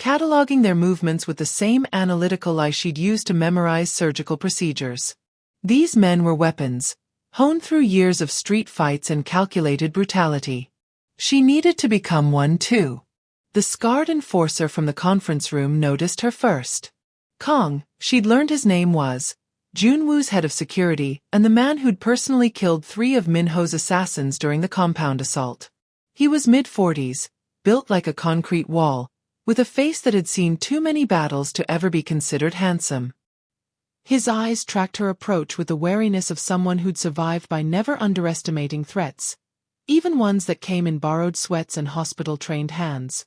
cataloging their movements with the same analytical eye she'd used to memorize surgical procedures. These men were weapons, honed through years of street fights and calculated brutality. She needed to become one too. The scarred enforcer from the conference room noticed her first. Kong, she'd learned his name was, Joon-woo's head of security and the man who'd personally killed 3 of Min-ho's assassins during the compound assault. He was mid-40s, built like a concrete wall, with a face that had seen too many battles to ever be considered handsome. His eyes tracked her approach with the wariness of someone who'd survived by never underestimating threats, even ones that came in borrowed sweats and hospital-trained hands.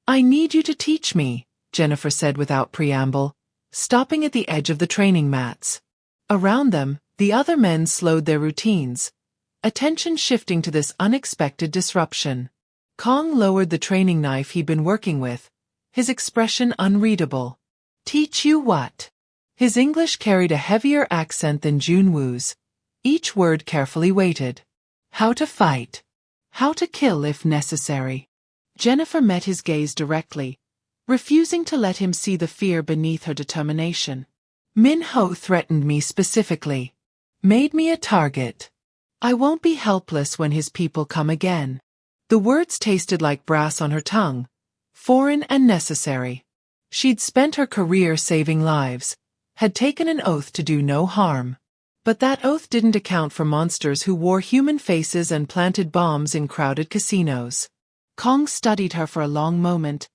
I need you to teach me, Jennifer said without preamble, stopping at the edge of the training mats. Around them, the other men slowed their routines, attention shifting to this unexpected disruption. Kong lowered the training knife he'd been working with, his expression unreadable. Teach you what? His English carried a heavier accent than Joon-woo's, each word carefully weighted. How to fight. How to kill if necessary. Jennifer met his gaze directly, refusing to let him see the fear beneath her determination. Min-ho threatened me specifically. Made me a target. I won't be helpless when his people come again. The words tasted like brass on her tongue, foreign and necessary. She'd spent her career saving lives, had taken an oath to do no harm. But that oath didn't account for monsters who wore human faces and planted bombs in crowded casinos. Kong studied her for a long moment,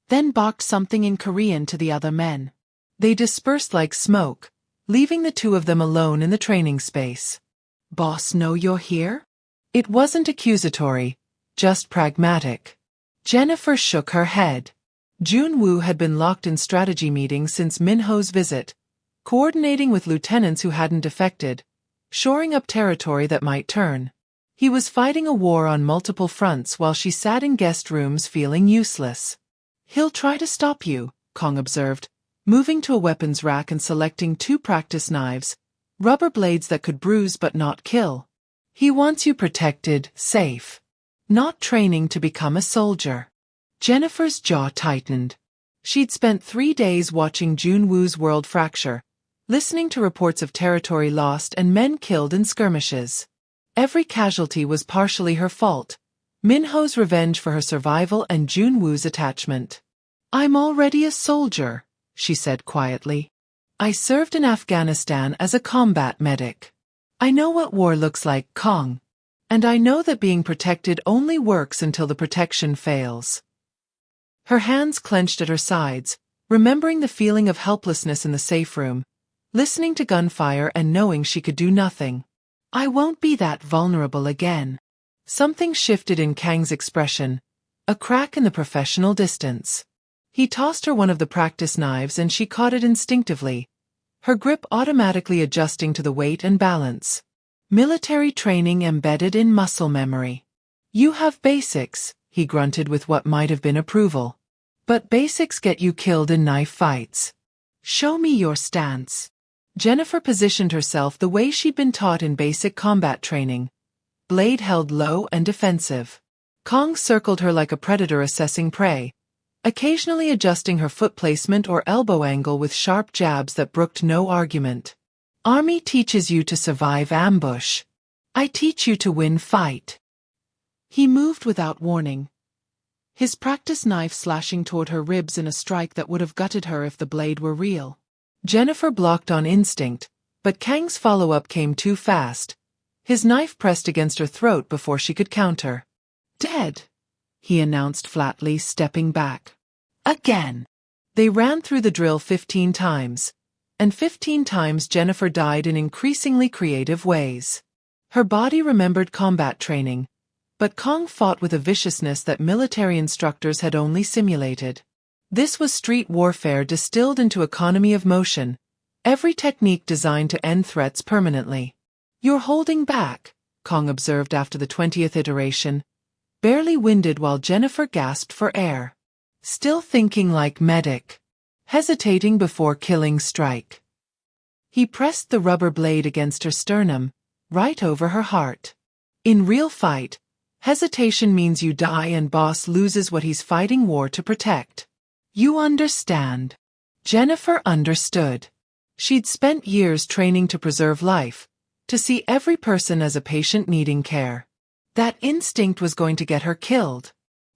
then barked something in Korean to the other men. They dispersed like smoke, leaving the two of them alone in the training space. "Boss, know you're here?" It wasn't accusatory, just pragmatic. Jennifer shook her head. Joon-woo had been locked in strategy meetings since Min-ho's visit, coordinating with lieutenants who hadn't defected, shoring up territory that might turn. He was fighting a war on multiple fronts while she sat in guest rooms feeling useless. "He'll try to stop you," Kong observed, moving to a weapons rack and selecting 2 practice knives, rubber blades that could bruise but not kill. "He wants you protected, safe. Not training to become a soldier." Jennifer's jaw tightened. She'd spent 3 days watching Joon-woo's world fracture, listening to reports of territory lost and men killed in skirmishes. Every casualty was partially her fault, Min-ho's revenge for her survival and Joon-woo's attachment. "I'm already a soldier," she said quietly. "I served in Afghanistan as a combat medic. I know what war looks like, Kong. And I know that being protected only works until the protection fails." Her hands clenched at her sides, remembering the feeling of helplessness in the safe room, listening to gunfire and knowing she could do nothing. "I won't be that vulnerable again." Something shifted in Kang's expression, a crack in the professional distance. He tossed her one of the practice knives and she caught it instinctively, her grip automatically adjusting to the weight and balance. Military training embedded in muscle memory. "You have basics," he grunted with what might have been approval. "But basics get you killed in knife fights. Show me your stance." Jennifer positioned herself the way she'd been taught in basic combat training, blade held low and defensive. Kong circled her like a predator assessing prey, occasionally adjusting her foot placement or elbow angle with sharp jabs that brooked no argument. "Army teaches you to survive ambush. I teach you to win fight." He moved without warning, his practice knife slashing toward her ribs in a strike that would have gutted her if the blade were real. Jennifer blocked on instinct, but Kang's follow-up came too fast. His knife pressed against her throat before she could counter. "Dead," he announced flatly, stepping back. "Again." They ran through the drill 15 times, and 15 times Jennifer died in increasingly creative ways. Her body remembered combat training, but Kong fought with a viciousness that military instructors had only simulated. This was street warfare distilled into economy of motion, every technique designed to end threats permanently. "You're holding back," Kong observed after the 20th iteration, barely winded while Jennifer gasped for air. "Still thinking like medic. Hesitating before killing strike." He pressed the rubber blade against her sternum, right over her heart. In real fight, hesitation means you die and boss loses what he's fighting war to protect. "You understand." Jennifer understood. She'd spent years training to preserve life, to see every person as a patient needing care. That instinct was going to get her killed.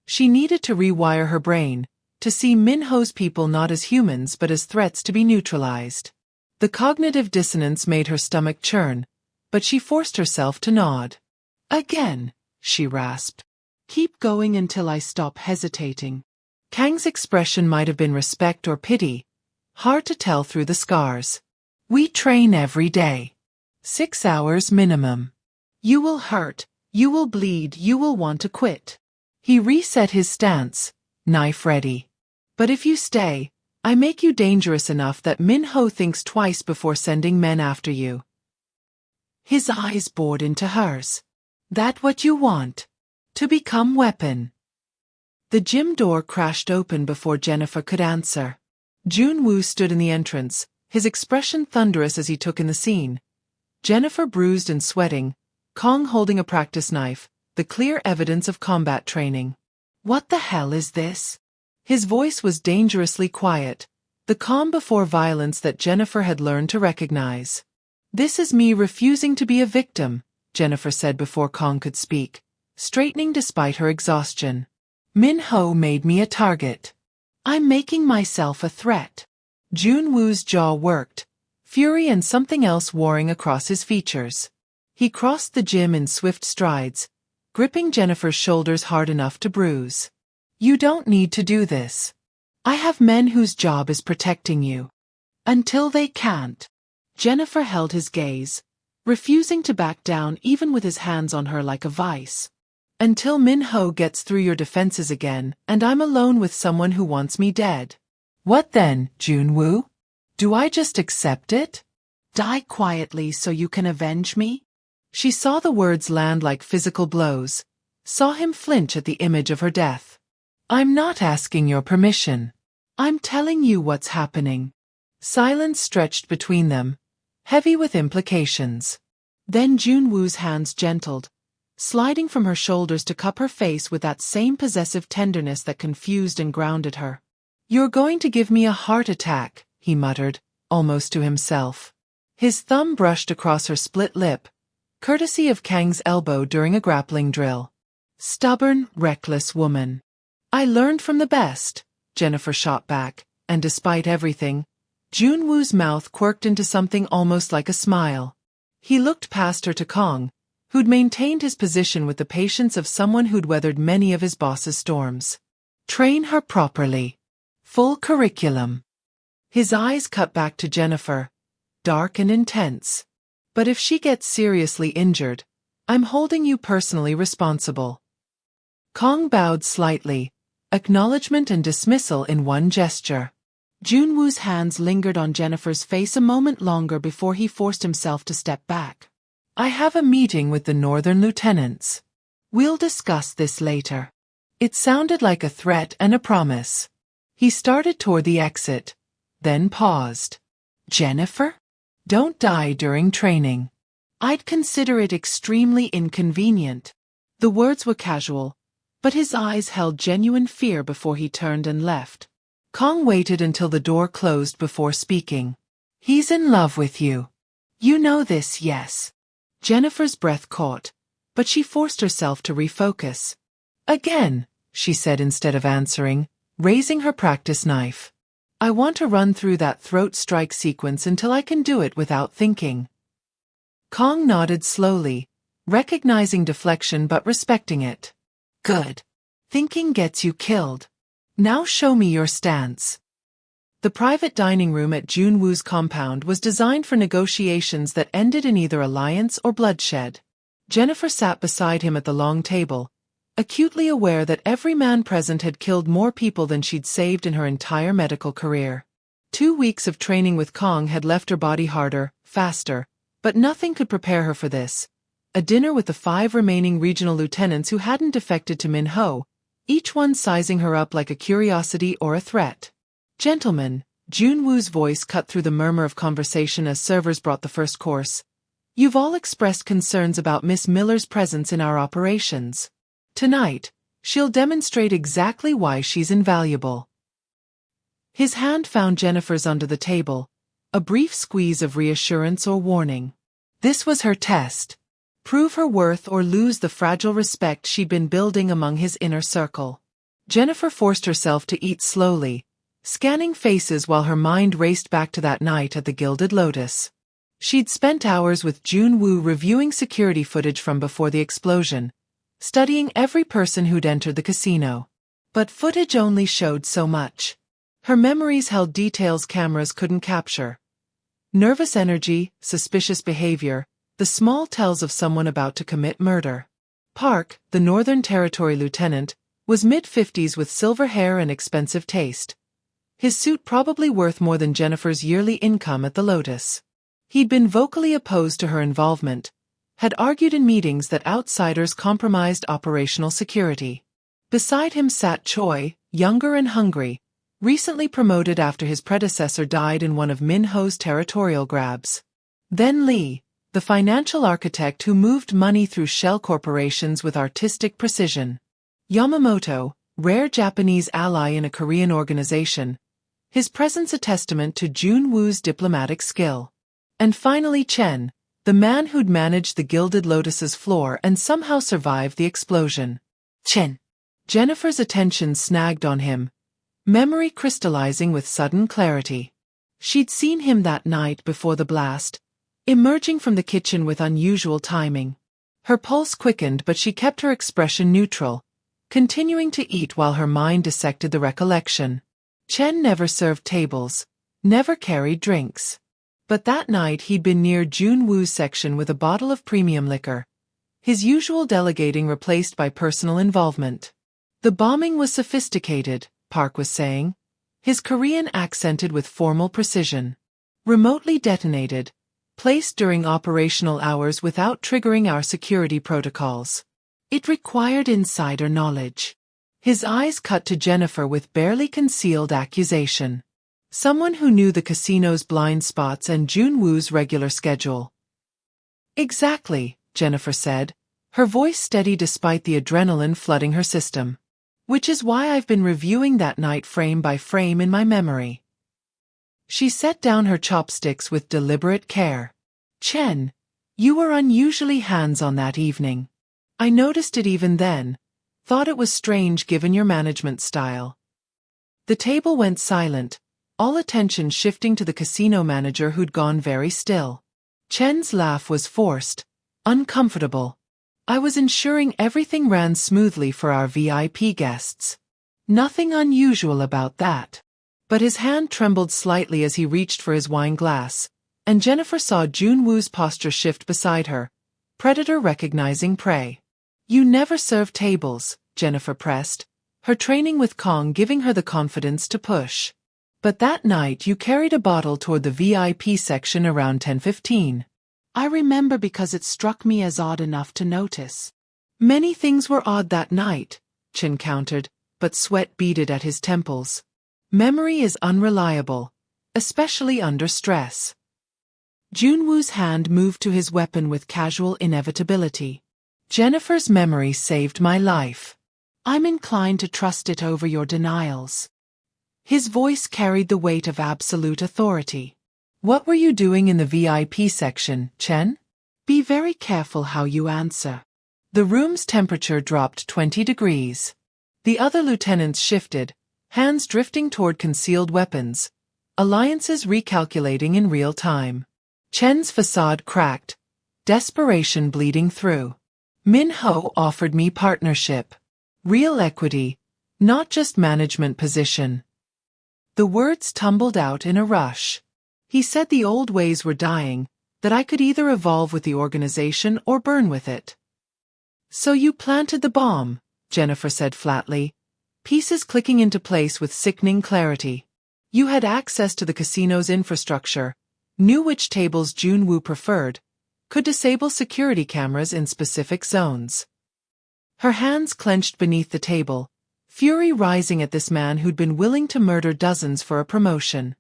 She needed to rewire her brain, to see Min-ho's people not as humans but as threats to be neutralized. The cognitive dissonance made her stomach churn, but she forced herself to nod. "Again," she rasped. "Keep going until I stop hesitating." Kang's expression might have been respect or pity, hard to tell through the scars. "We train every day. 6 hours minimum. You will hurt, you will bleed, you will want to quit." He reset his stance, knife ready. "But if you stay, I make you dangerous enough that Min-ho thinks twice before sending men after you." His eyes bored into hers. "That what you want? To become weapon?" The gym door crashed open before Jennifer could answer. Joon-woo stood in the entrance, his expression thunderous as he took in the scene. Jennifer bruised and sweating, Kong holding a practice knife, the clear evidence of combat training. "What the hell is this?" His voice was dangerously quiet, the calm before violence that Jennifer had learned to recognize. "This is me refusing to be a victim," Jennifer said before Kong could speak, straightening despite her exhaustion. "Min-ho made me a target. I'm making myself a threat." Joon-woo's jaw worked, fury and something else warring across his features. He crossed the gym in swift strides, gripping Jennifer's shoulders hard enough to bruise. "You don't need to do this. I have men whose job is protecting you." Until they can't. Jennifer held his gaze, refusing to back down even with his hands on her like a vice. Until Min-ho gets through your defenses again, and I'm alone with someone who wants me dead. What then, Joon-woo? Do I just accept it? Die quietly so you can avenge me? She saw the words land like physical blows, saw him flinch at the image of her death. I'm not asking your permission. I'm telling you what's happening. Silence stretched between them, heavy with implications. Then Joon-woo's hands gentled, sliding from her shoulders to cup her face with that same possessive tenderness that confused and grounded her. You're going to give me a heart attack, he muttered, almost to himself. His thumb brushed across her split lip, courtesy of Kang's elbow during a grappling drill. Stubborn, reckless woman. I learned from the best, Jennifer shot back, and despite everything, Joon-woo's mouth quirked into something almost like a smile. He looked past her to Kang, who'd maintained his position with the patience of someone who'd weathered many of his boss's storms. Train her properly. Full curriculum. His eyes cut back to Jennifer, dark and intense. But if she gets seriously injured, I'm holding you personally responsible. Kang bowed slightly, acknowledgement and dismissal in one gesture. Joon-woo's hands lingered on Jennifer's face a moment longer before he forced himself to step back. I have a meeting with the Northern Lieutenants. We'll discuss this later. It sounded like a threat and a promise. He started toward the exit, then paused. Jennifer? Don't die during training. I'd consider it extremely inconvenient. The words were casual, but his eyes held genuine fear before he turned and left. Kang waited until the door closed before speaking. He's in love with you. You know this, yes. Jennifer's breath caught, but she forced herself to refocus. Again, she said instead of answering, raising her practice knife. I want to run through that throat strike sequence until I can do it without thinking. Kang nodded slowly, recognizing deflection but respecting it. Good. Thinking gets you killed. Now show me your stance. The private dining room at Joon-woo's compound was designed for negotiations that ended in either alliance or bloodshed. Jennifer sat beside him at the long table, acutely aware that every man present had killed more people than she'd saved in her entire medical career. 2 weeks of training with Kang had left her body harder, faster, but nothing could prepare her for this. A dinner with the 5 remaining regional lieutenants who hadn't defected to Min-ho, each one sizing her up like a curiosity or a threat. Gentlemen, Joon-woo's voice cut through the murmur of conversation as servers brought the first course. You've all expressed concerns about Miss Miller's presence in our operations. Tonight, she'll demonstrate exactly why she's invaluable. His hand found Jennifer's under the table, a brief squeeze of reassurance or warning. This was her test. Prove her worth or lose the fragile respect she'd been building among his inner circle. Jennifer forced herself to eat slowly, scanning faces while her mind raced back to that night at the Gilded Lotus. She'd spent hours with Joon-woo reviewing security footage from before the explosion, studying every person who'd entered the casino. But footage only showed so much. Her memories held details cameras couldn't capture. Nervous energy, suspicious behavior, the small tells of someone about to commit murder. Park, the Northern Territory lieutenant, was mid-50s with silver hair and expensive taste. His suit probably worth more than Jennifer's yearly income at the Lotus. He'd been vocally opposed to her involvement, had argued in meetings that outsiders compromised operational security. Beside him sat Choi, younger and hungry, recently promoted after his predecessor died in one of Min-ho's territorial grabs. Then Lee, the financial architect who moved money through shell corporations with artistic precision. Yamamoto, rare Japanese ally in a Korean organization, his presence a testament to Joon-woo's diplomatic skill. And finally Chen, the man who'd managed the Gilded Lotus's floor and somehow survived the explosion. Chen. Jennifer's attention snagged on him, memory crystallizing with sudden clarity. She'd seen him that night before the blast, emerging from the kitchen with unusual timing. Her pulse quickened but she kept her expression neutral, continuing to eat while her mind dissected the recollection. Chen never served tables, never carried drinks. But that night he'd been near Joon-woo's section with a bottle of premium liquor, his usual delegating replaced by personal involvement. The bombing was sophisticated, Park was saying, his Korean accented with formal precision. Remotely detonated, placed during operational hours without triggering our security protocols. It required insider knowledge. His eyes cut to Jennifer with barely concealed accusation. Someone who knew the casino's blind spots and Joon-woo's regular schedule. Exactly, Jennifer said, her voice steady despite the adrenaline flooding her system. Which is why I've been reviewing that night frame by frame in my memory. She set down her chopsticks with deliberate care. Chen, you were unusually hands-on that evening. I noticed it even then, thought it was strange given your management style. The table went silent, all attention shifting to the casino manager who'd gone very still. Chen's laugh was forced, uncomfortable. I was ensuring everything ran smoothly for our VIP guests. Nothing unusual about that. But his hand trembled slightly as he reached for his wine glass, and Jennifer saw Joon-woo's posture shift beside her, predator recognizing prey. You never serve tables, Jennifer pressed, her training with Kong giving her the confidence to push. But that night you carried a bottle toward the VIP section around 10:15. I remember because it struck me as odd enough to notice. Many things were odd that night, Chen countered, but sweat beaded at his temples. Memory is unreliable, especially under stress. Joon-woo's hand moved to his weapon with casual inevitability. Jennifer's memory saved my life. I'm inclined to trust it over your denials. His voice carried the weight of absolute authority. What were you doing in the VIP section, Chen? Be very careful how you answer. The room's temperature dropped 20 degrees. The other lieutenants shifted, hands drifting toward concealed weapons, alliances recalculating in real time. Chen's facade cracked, desperation bleeding through. Min-ho offered me partnership. Real equity, not just management position. The words tumbled out in a rush. He said the old ways were dying, that I could either evolve with the organization or burn with it. So you planted the bomb, Jennifer said flatly, pieces clicking into place with sickening clarity. You had access to the casino's infrastructure, knew which tables Joon-woo preferred, could disable security cameras in specific zones. Her hands clenched beneath the table, fury rising at this man who'd been willing to murder dozens for a promotion.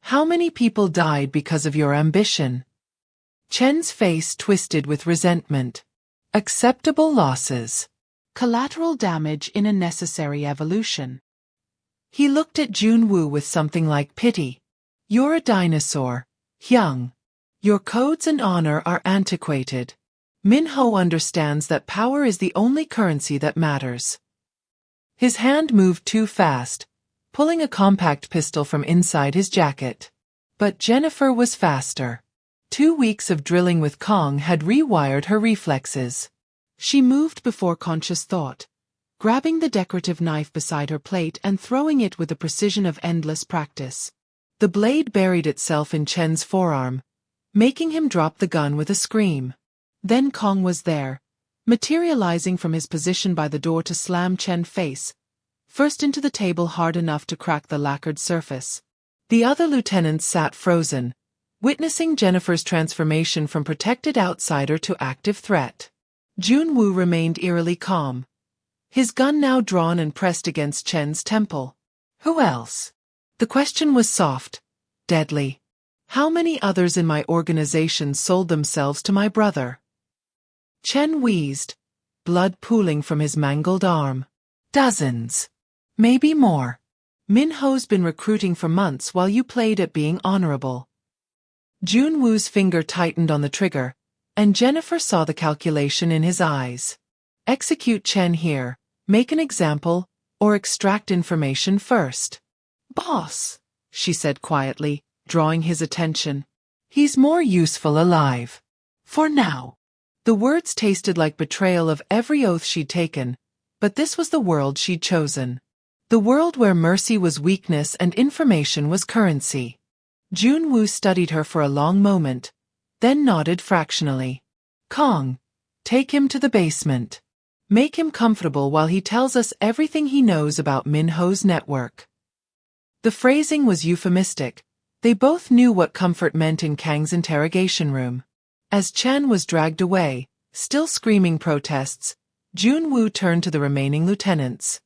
How many people died because of your ambition? Chen's face twisted with resentment. Acceptable losses. Collateral damage in a necessary evolution. He looked at Joon-woo with something like pity. You're a dinosaur, Hyung. Your codes and honor are antiquated. Min-ho understands that power is the only currency that matters. His hand moved too fast, pulling a compact pistol from inside his jacket. But Jennifer was faster. 2 weeks of drilling with Kong had rewired her reflexes. She moved before conscious thought, grabbing the decorative knife beside her plate and throwing it with the precision of endless practice. The blade buried itself in Chen's forearm, making him drop the gun with a scream. Then Kong was there, materializing from his position by the door to slam Chen face, first into the table hard enough to crack the lacquered surface. The other lieutenants sat frozen, witnessing Jennifer's transformation from protected outsider to active threat. Joon-woo remained eerily calm, his gun now drawn and pressed against Chen's temple. Who else? The question was soft, deadly. How many others in my organization sold themselves to my brother? Chen wheezed, blood pooling from his mangled arm. Dozens. Maybe more. Min-ho's been recruiting for months while you played at being honorable. Joon-woo's finger tightened on the trigger, and Jennifer saw the calculation in his eyes. Execute Chen here, make an example, or extract information first. Boss, she said quietly, drawing his attention. He's more useful alive. For now. The words tasted like betrayal of every oath she'd taken, but this was the world she'd chosen. The world where mercy was weakness and information was currency. Joon-woo studied her for a long moment, then nodded fractionally. Kong, take him to the basement. Make him comfortable while he tells us everything he knows about Min-ho's network. The phrasing was euphemistic. They both knew what comfort meant in Kang's interrogation room. As Chen was dragged away, still screaming protests, Joon-woo turned to the remaining lieutenants.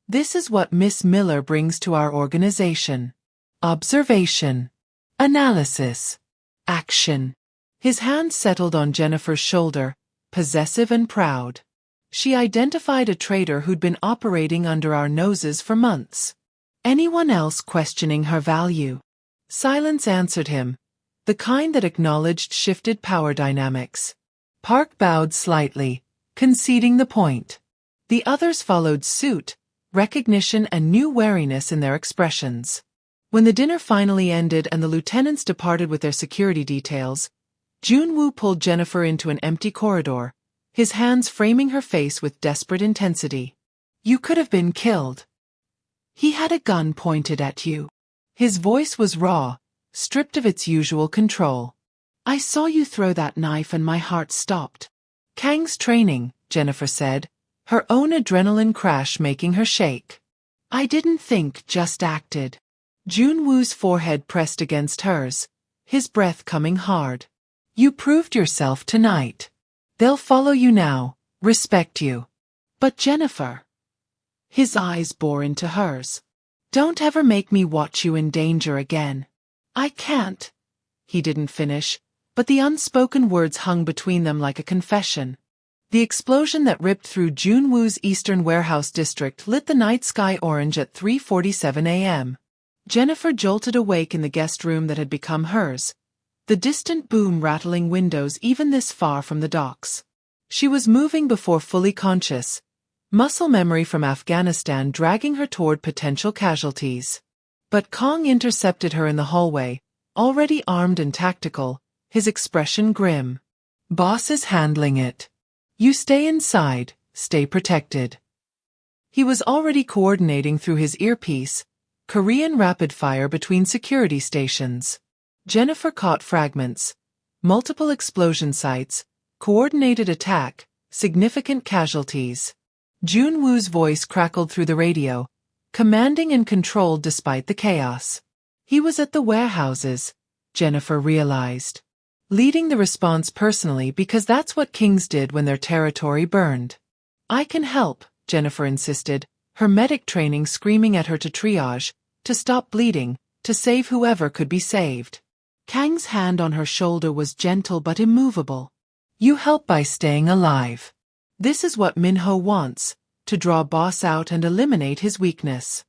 This is what Miss Miller brings to our organization. Observation. Analysis. Action. His hand settled on Jennifer's shoulder, possessive and proud. She identified a traitor who'd been operating under our noses for months. Anyone else questioning her value? Silence answered him, the kind that acknowledged shifted power dynamics. Park bowed slightly, conceding the point. The others followed suit, recognition and new wariness in their expressions. When the dinner finally ended and the lieutenants departed with their security details, Joon-woo pulled Jennifer into an empty corridor, his hands framing her face with desperate intensity. You could have been killed. He had a gun pointed at you. His voice was raw, stripped of its usual control. I saw you throw that knife and my heart stopped. Kang's training, Jennifer said, her own adrenaline crash making her shake. I didn't think, just acted. Joon-woo's forehead pressed against hers, his breath coming hard. You proved yourself tonight. They'll follow you now, respect you. But Jennifer. His eyes bore into hers. Don't ever make me watch you in danger again. I can't. He didn't finish, but the unspoken words hung between them like a confession. The explosion that ripped through Joon-woo's eastern warehouse district lit the night sky orange at 3:47 a.m. Jennifer jolted awake in the guest room that had become hers, the distant boom rattling windows even this far from the docks. She was moving before fully conscious, muscle memory from Afghanistan dragging her toward potential casualties. But Kong intercepted her in the hallway, already armed and tactical, his expression grim. Boss is handling it. You stay inside, stay protected. He was already coordinating through his earpiece, Korean rapid-fire between security stations. Jennifer caught fragments, multiple explosion sites, coordinated attack, significant casualties. Joon-woo's voice crackled through the radio, commanding and controlled despite the chaos. He was at the warehouses, Jennifer realized. Leading the response personally because that's what kings did when their territory burned. I can help, Jennifer insisted, her medic training screaming at her to triage, to stop bleeding, to save whoever could be saved. Kang's hand on her shoulder was gentle but immovable. You help by staying alive. This is what Min-ho wants, to draw Boss out and eliminate his weakness.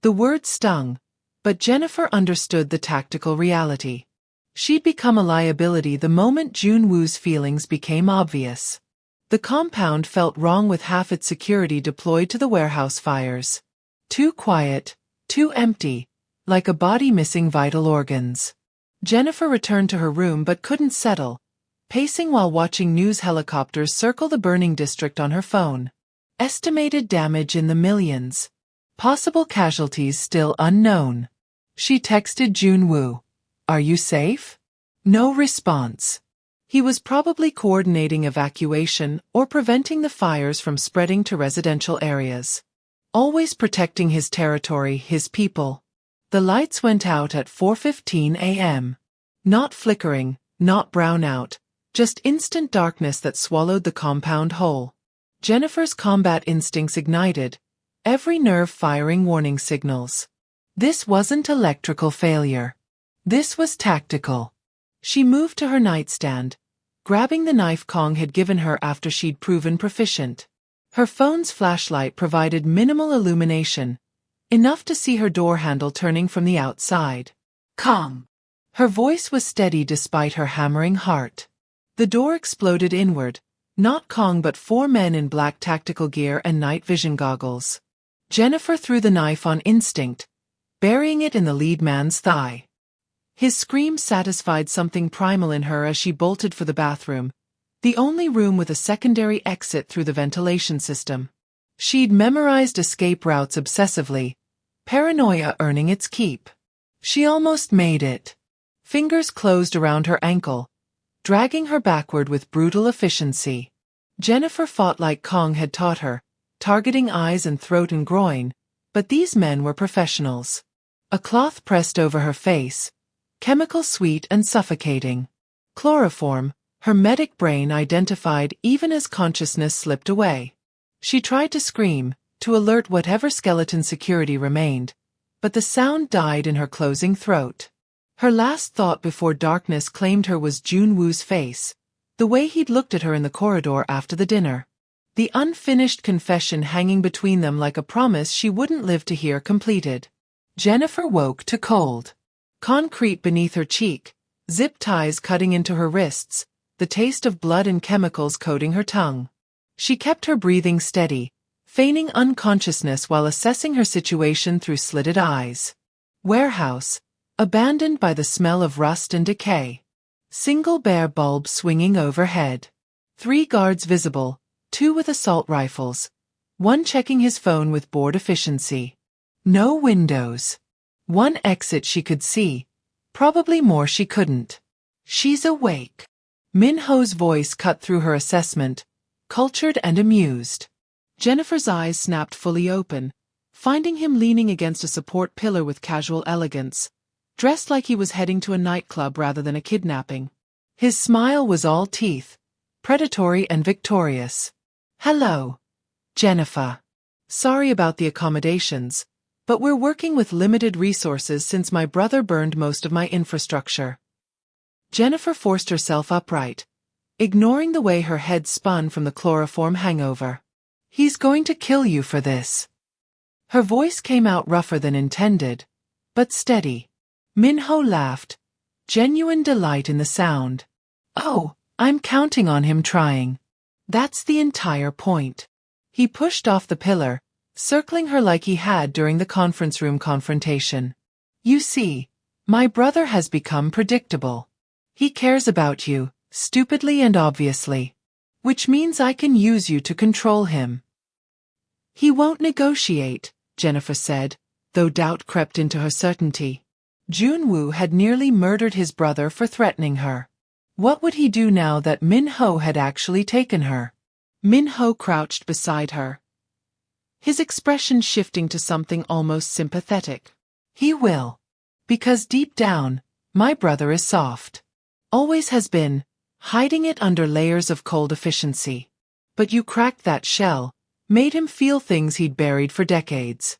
The word stung, but Jennifer understood the tactical reality. She'd become a liability the moment Joon-woo's feelings became obvious. The compound felt wrong with half its security deployed to the warehouse fires. Too quiet, too empty, like a body missing vital organs. Jennifer returned to her room but couldn't settle, pacing while watching news helicopters circle the burning district on her phone. Estimated damage in the millions. Possible casualties still unknown. She texted Joon-woo. Are you safe? No response. He was probably coordinating evacuation or preventing the fires from spreading to residential areas. Always protecting his territory, his people. The lights went out at 4:15 a.m. Not flickering, not brownout, just instant darkness that swallowed the compound whole. Jennifer's combat instincts ignited, every nerve firing warning signals. This wasn't electrical failure. This was tactical. She moved to her nightstand, grabbing the knife Kong had given her after she'd proven proficient. Her phone's flashlight provided minimal illumination, enough to see her door handle turning from the outside. Kong! Her voice was steady despite her hammering heart. The door exploded inward, not Kong but 4 men in black tactical gear and night vision goggles. Jennifer threw the knife on instinct, burying it in the lead man's thigh. His scream satisfied something primal in her as she bolted for the bathroom, the only room with a secondary exit through the ventilation system. She'd memorized escape routes obsessively, paranoia earning its keep. She almost made it. Fingers closed around her ankle, dragging her backward with brutal efficiency. Jennifer fought like Kong had taught her, targeting eyes and throat and groin, but these men were professionals. A cloth pressed over her face, chemical sweet and suffocating. Chloroform, her medic brain identified even as consciousness slipped away. She tried to scream, to alert whatever skeleton security remained, but the sound died in her closing throat. Her last thought before darkness claimed her was Joon-woo's face, the way he'd looked at her in the corridor after the dinner. The unfinished confession hanging between them like a promise she wouldn't live to hear completed. Jennifer woke to cold concrete beneath her cheek, zip ties cutting into her wrists, the taste of blood and chemicals coating her tongue. She kept her breathing steady, feigning unconsciousness while assessing her situation through slitted eyes. Warehouse, abandoned by the smell of rust and decay. Single bare bulb swinging overhead. 3 guards visible, 2 with assault rifles, 1 checking his phone with bored efficiency. No windows. 1 exit she could see, probably more she couldn't. She's awake. Min-ho's voice cut through her assessment, cultured and amused. Jennifer's eyes snapped fully open, finding him leaning against a support pillar with casual elegance, dressed like he was heading to a nightclub rather than a kidnapping. His smile was all teeth, predatory and victorious. Hello, Jennifer. Sorry about the accommodations, but we're working with limited resources since my brother burned most of my infrastructure. Jennifer forced herself upright, ignoring the way her head spun from the chloroform hangover. He's going to kill you for this. Her voice came out rougher than intended, but steady. Min-ho laughed, genuine delight in the sound. Oh, I'm counting on him trying. That's the entire point. He pushed off the pillar, circling her like he had during the conference room confrontation. You see, my brother has become predictable. He cares about you, stupidly and obviously. Which means I can use you to control him. He won't negotiate, Jennifer said, though doubt crept into her certainty. Joon-woo had nearly murdered his brother for threatening her. What would he do now that Min-ho had actually taken her? Min-ho crouched beside her, his expression shifting to something almost sympathetic. He will. Because deep down, my brother is soft. Always has been, hiding it under layers of cold efficiency. But you cracked that shell, made him feel things he'd buried for decades.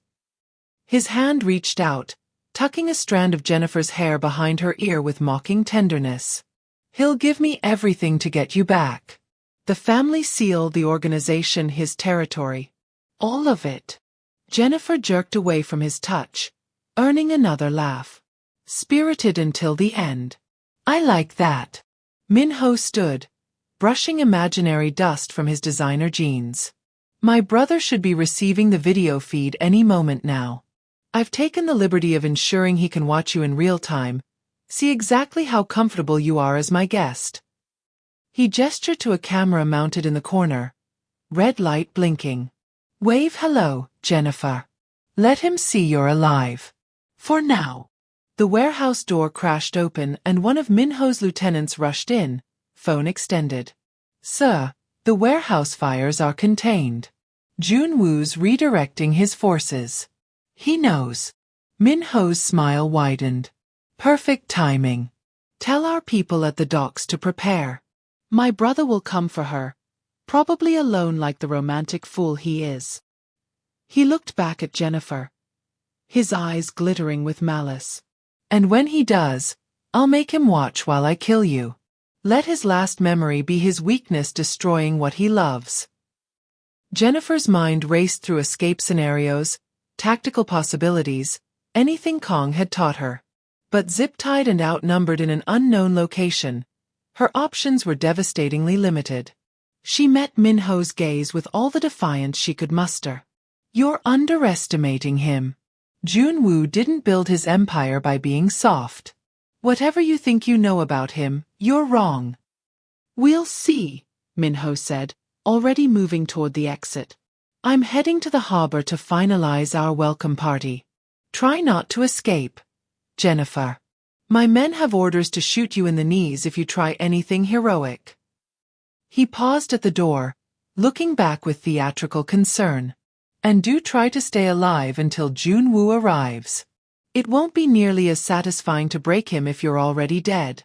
His hand reached out, tucking a strand of Jennifer's hair behind her ear with mocking tenderness. He'll give me everything to get you back. The family seal, the organization, his territory. All of it. Jennifer jerked away from his touch, earning another laugh. Spirited until the end. I like that. Min-ho stood, brushing imaginary dust from his designer jeans. My brother should be receiving the video feed any moment now. I've taken the liberty of ensuring he can watch you in real time, see exactly how comfortable you are as my guest. He gestured to a camera mounted in the corner, red light blinking. Wave hello, Jennifer. Let him see you're alive. For now. The warehouse door crashed open and one of Min-ho's lieutenants rushed in, phone extended. Sir, the warehouse fires are contained. Joon-woo's redirecting his forces. He knows. Min-ho's smile widened. Perfect timing. Tell our people at the docks to prepare. My brother will come for her. Probably alone like the romantic fool he is. He looked back at Jennifer, his eyes glittering with malice. And when he does, I'll make him watch while I kill you. Let his last memory be his weakness destroying what he loves. Jennifer's mind raced through escape scenarios, tactical possibilities, anything Kong had taught her. But zip-tied and outnumbered in an unknown location, her options were devastatingly limited. She met Min-ho's gaze with all the defiance she could muster. You're underestimating him. Joon-woo didn't build his empire by being soft. Whatever you think you know about him, you're wrong. We'll see, Min-ho said, already moving toward the exit. I'm heading to the harbor to finalize our welcome party. Try not to escape. Jennifer. My men have orders to shoot you in the knees if you try anything heroic. He paused at the door, looking back with theatrical concern. And do try to stay alive until Joon-woo arrives. It won't be nearly as satisfying to break him if you're already dead.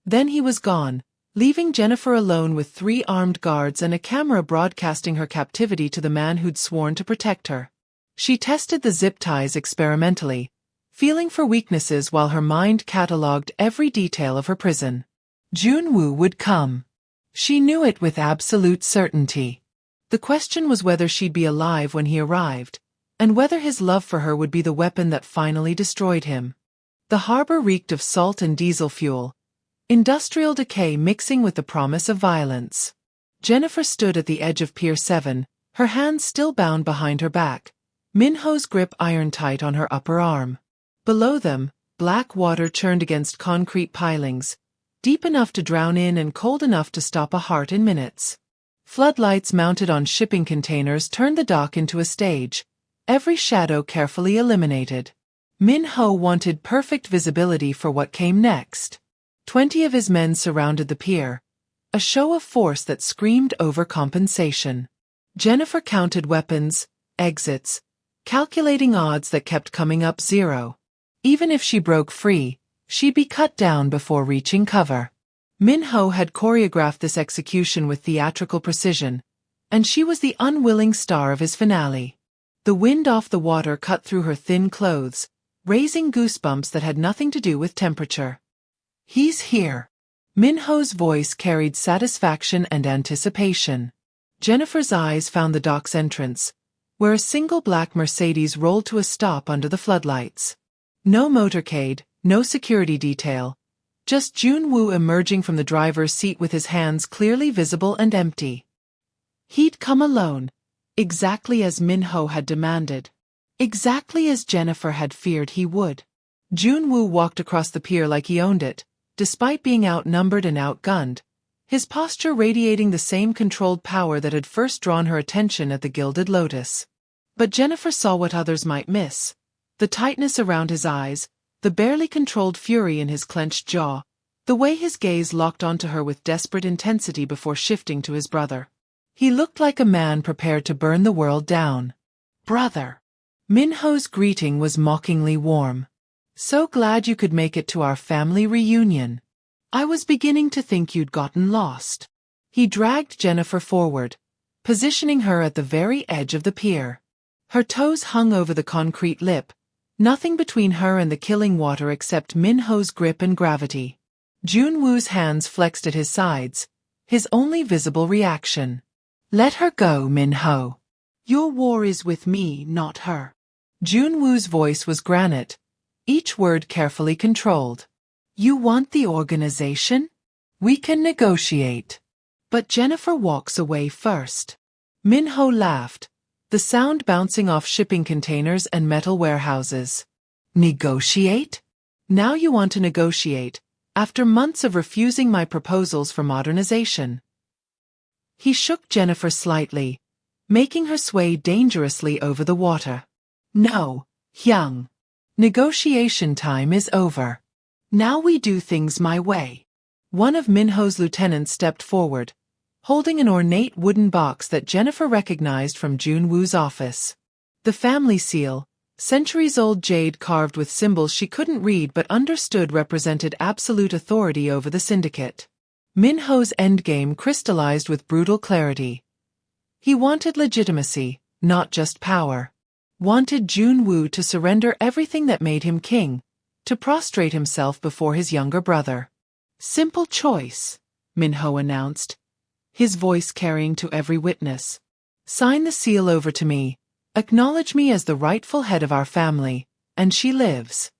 Then he was gone, leaving Jennifer alone with 3 armed guards and a camera broadcasting her captivity to the man who'd sworn to protect her. She tested the zip ties experimentally, feeling for weaknesses while her mind catalogued every detail of her prison. Joon-woo would come. She knew it with absolute certainty. The question was whether she'd be alive when he arrived, and whether his love for her would be the weapon that finally destroyed him. The harbor reeked of salt and diesel fuel, industrial decay mixing with the promise of violence. Jennifer stood at the edge of Pier 7, her hands still bound behind her back, Min-ho's grip iron-tight on her upper arm. Below them, black water churned against concrete pilings, deep enough to drown in and cold enough to stop a heart in minutes. Floodlights mounted on shipping containers turned the dock into a stage, every shadow carefully eliminated. Min-ho wanted perfect visibility for what came next. 20 of his men surrounded the pier, a show of force that screamed overcompensation. Jennifer counted weapons, exits, calculating odds that kept coming up 0. Even if she broke free, she'd be cut down before reaching cover. Min-ho had choreographed this execution with theatrical precision, and she was the unwilling star of his finale. The wind off the water cut through her thin clothes, raising goosebumps that had nothing to do with temperature. He's here. Min-ho's voice carried satisfaction and anticipation. Jennifer's eyes found the dock's entrance, where a single black Mercedes rolled to a stop under the floodlights. No motorcade, no security detail. Just Joon-woo emerging from the driver's seat with his hands clearly visible and empty. He'd come alone, exactly as Min-ho had demanded. Exactly as Jennifer had feared he would. Joon-woo walked across the pier like he owned it, despite being outnumbered and outgunned, his posture radiating the same controlled power that had first drawn her attention at the Gilded Lotus. But Jennifer saw what others might miss. The tightness around his eyes, the barely controlled fury in his clenched jaw, the way his gaze locked onto her with desperate intensity before shifting to his brother. He looked like a man prepared to burn the world down. Brother. Min-ho's greeting was mockingly warm. So glad you could make it to our family reunion. I was beginning to think you'd gotten lost. He dragged Jennifer forward, positioning her at the very edge of the pier. Her toes hung over the concrete lip, nothing between her and the killing water except Min-ho's grip and gravity. Joon-woo's hands flexed at his sides, his only visible reaction. Let her go, Min-ho. Your war is with me, not her. Joon-woo's voice was granite, each word carefully controlled. You want the organization? We can negotiate. But Jennifer walks away first. Min-ho laughed, the sound bouncing off shipping containers and metal warehouses. Negotiate? Now you want to negotiate, after months of refusing my proposals for modernization. He shook Jennifer slightly, making her sway dangerously over the water. No, Hyung. Negotiation time is over. Now we do things my way. One of Min-ho's lieutenants stepped forward, holding an ornate wooden box that Jennifer recognized from Joon-woo's office. The family seal, centuries-old jade carved with symbols she couldn't read but understood represented absolute authority over the syndicate. Min-ho's endgame crystallized with brutal clarity. He wanted legitimacy, not just power. Wanted Joon-woo to surrender everything that made him king, to prostrate himself before his younger brother. Simple choice, Min-ho announced, his voice carrying to every witness. Sign the seal over to me, acknowledge me as the rightful head of our family, and she lives.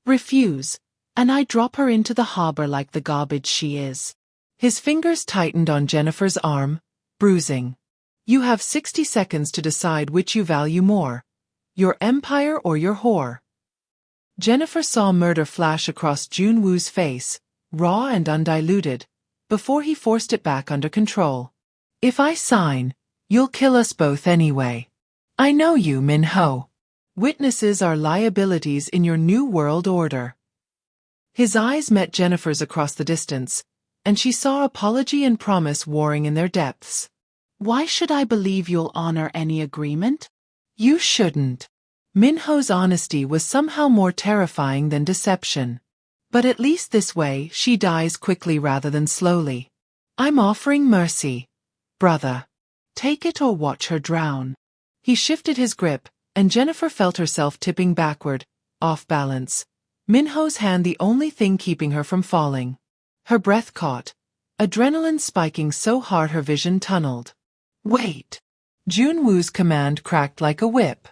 Refuse, and I drop her into the harbor like the garbage she is. His fingers tightened on Jennifer's arm, bruising. You have 60 seconds to decide which you value more, your empire or your whore. Jennifer saw murder flash across Joon-woo's face, raw and undiluted, before he forced it back under control. If I sign, you'll kill us both anyway. I know you, Min-ho. Witnesses are liabilities in your new world order. His eyes met Jennifer's across the distance, and she saw apology and promise warring in their depths. Why should I believe you'll honor any agreement? You shouldn't. Minho's honesty was somehow more terrifying than deception. But at least this way she dies quickly rather than slowly. I'm offering mercy, brother. Take it or watch her drown. He shifted his grip, and Jennifer felt herself tipping backward, off balance. Minho's hand the only thing keeping her from falling. Her breath caught, adrenaline spiking so hard her vision tunneled. Wait! Joon-woo's command cracked like a whip.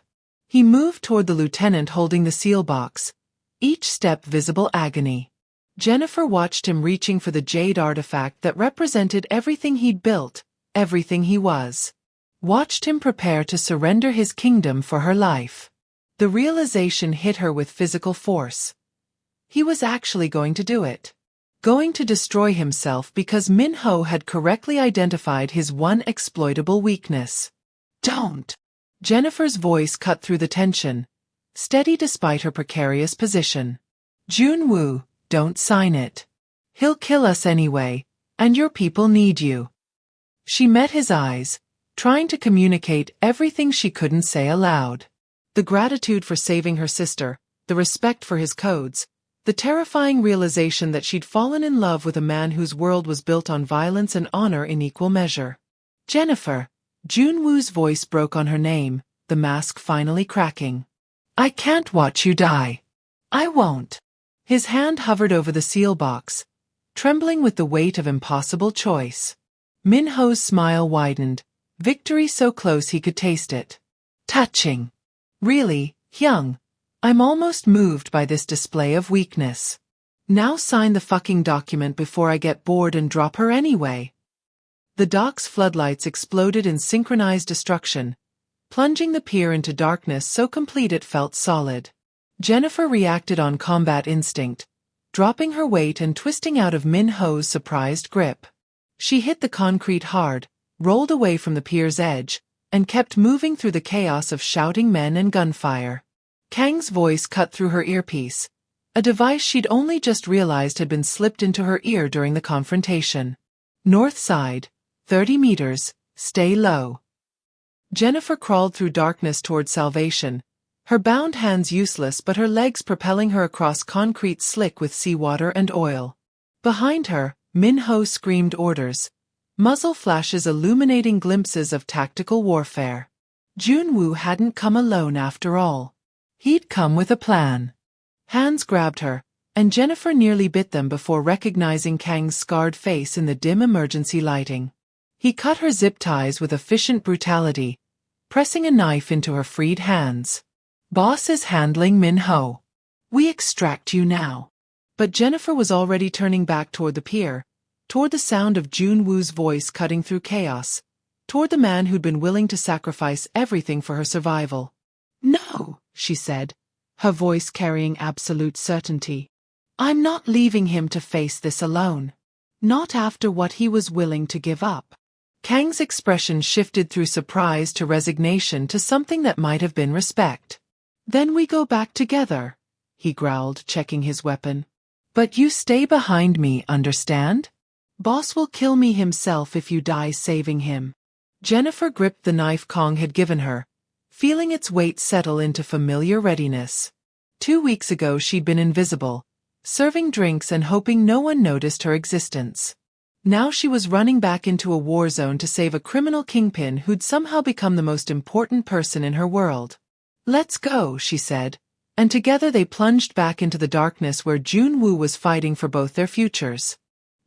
He moved toward the lieutenant holding the seal box, each step visible agony. Jennifer watched him reaching for the jade artifact that represented everything he'd built, everything he was. Watched him prepare to surrender his kingdom for her life. The realization hit her with physical force. He was actually going to do it. Going to destroy himself because Minho had correctly identified his one exploitable weakness. Don't! Jennifer's voice cut through the tension, steady despite her precarious position. Joon-woo, don't sign it. He'll kill us anyway, and your people need you. She met his eyes, trying to communicate everything she couldn't say aloud. The gratitude for saving her sister, the respect for his codes, the terrifying realization that she'd fallen in love with a man whose world was built on violence and honor in equal measure. Jennifer, Joon-woo's voice broke on her name, the mask finally cracking. I can't watch you die. I won't. His hand hovered over the seal box, trembling with the weight of impossible choice. Minho's smile widened, victory so close he could taste it. Touching. Really, Hyung, I'm almost moved by this display of weakness. Now sign the fucking document before I get bored and drop her anyway. The dock's floodlights exploded in synchronized destruction, plunging the pier into darkness so complete it felt solid. Jennifer reacted on combat instinct, dropping her weight and twisting out of Minho's surprised grip. She hit the concrete hard, rolled away from the pier's edge, and kept moving through the chaos of shouting men and gunfire. Kang's voice cut through her earpiece, a device she'd only just realized had been slipped into her ear during the confrontation. North side, 30 meters, stay low. Jennifer crawled through darkness toward salvation, her bound hands useless but her legs propelling her across concrete slick with seawater and oil. Behind her, Minho screamed orders, muzzle flashes illuminating glimpses of tactical warfare. Joon-woo hadn't come alone after all. He'd come with a plan. Hands grabbed her, and Jennifer nearly bit them before recognizing Kang's scarred face in the dim emergency lighting. He cut her zip ties with efficient brutality, pressing a knife into her freed hands. Boss is handling Minho. We extract you now. But Jennifer was already turning back toward the pier, toward the sound of Joon-woo's voice cutting through chaos, toward the man who'd been willing to sacrifice everything for her survival. No, she said, her voice carrying absolute certainty. I'm not leaving him to face this alone. Not after what he was willing to give up. Kang's expression shifted through surprise to resignation to something that might have been respect. Then we go back together, he growled, checking his weapon. But you stay behind me, understand? Boss will kill me himself if you die saving him. Jennifer gripped the knife Kong had given her, feeling its weight settle into familiar readiness. 2 weeks ago she'd been invisible, serving drinks and hoping no one noticed her existence. Now she was running back into a war zone to save a criminal kingpin who'd somehow become the most important person in her world. Let's go, she said, and together they plunged back into the darkness where Joon-woo was fighting for both their futures.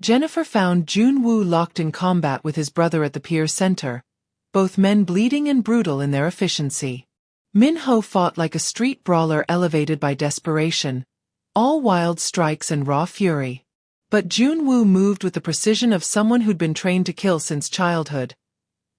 Jennifer found Joon-woo locked in combat with his brother at the pier center, both men bleeding and brutal in their efficiency. Minho fought like a street brawler elevated by desperation, all wild strikes and raw fury. But Joon-woo moved with the precision of someone who'd been trained to kill since childhood,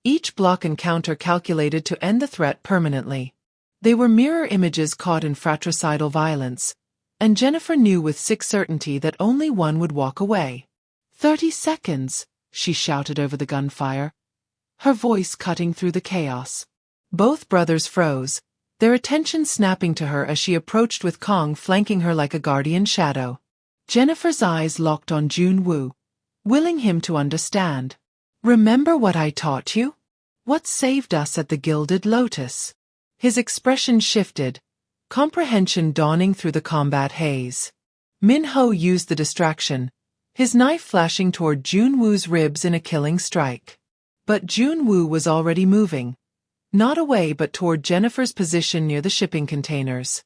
each block and counter calculated to end the threat permanently. They were mirror images caught in fratricidal violence, and Jennifer knew with sick certainty that only one would walk away. 30 seconds, she shouted over the gunfire, her voice cutting through the chaos. Both brothers froze, their attention snapping to her as she approached with Kong flanking her like a guardian shadow. Jennifer's eyes locked on Joon-woo, willing him to understand. "Remember what I taught you? What saved us at the Gilded Lotus?" His expression shifted, comprehension dawning through the combat haze. Min-ho used the distraction, his knife flashing toward Joon-woo's ribs in a killing strike. But Joon-woo was already moving, not away but toward Jennifer's position near the shipping containers.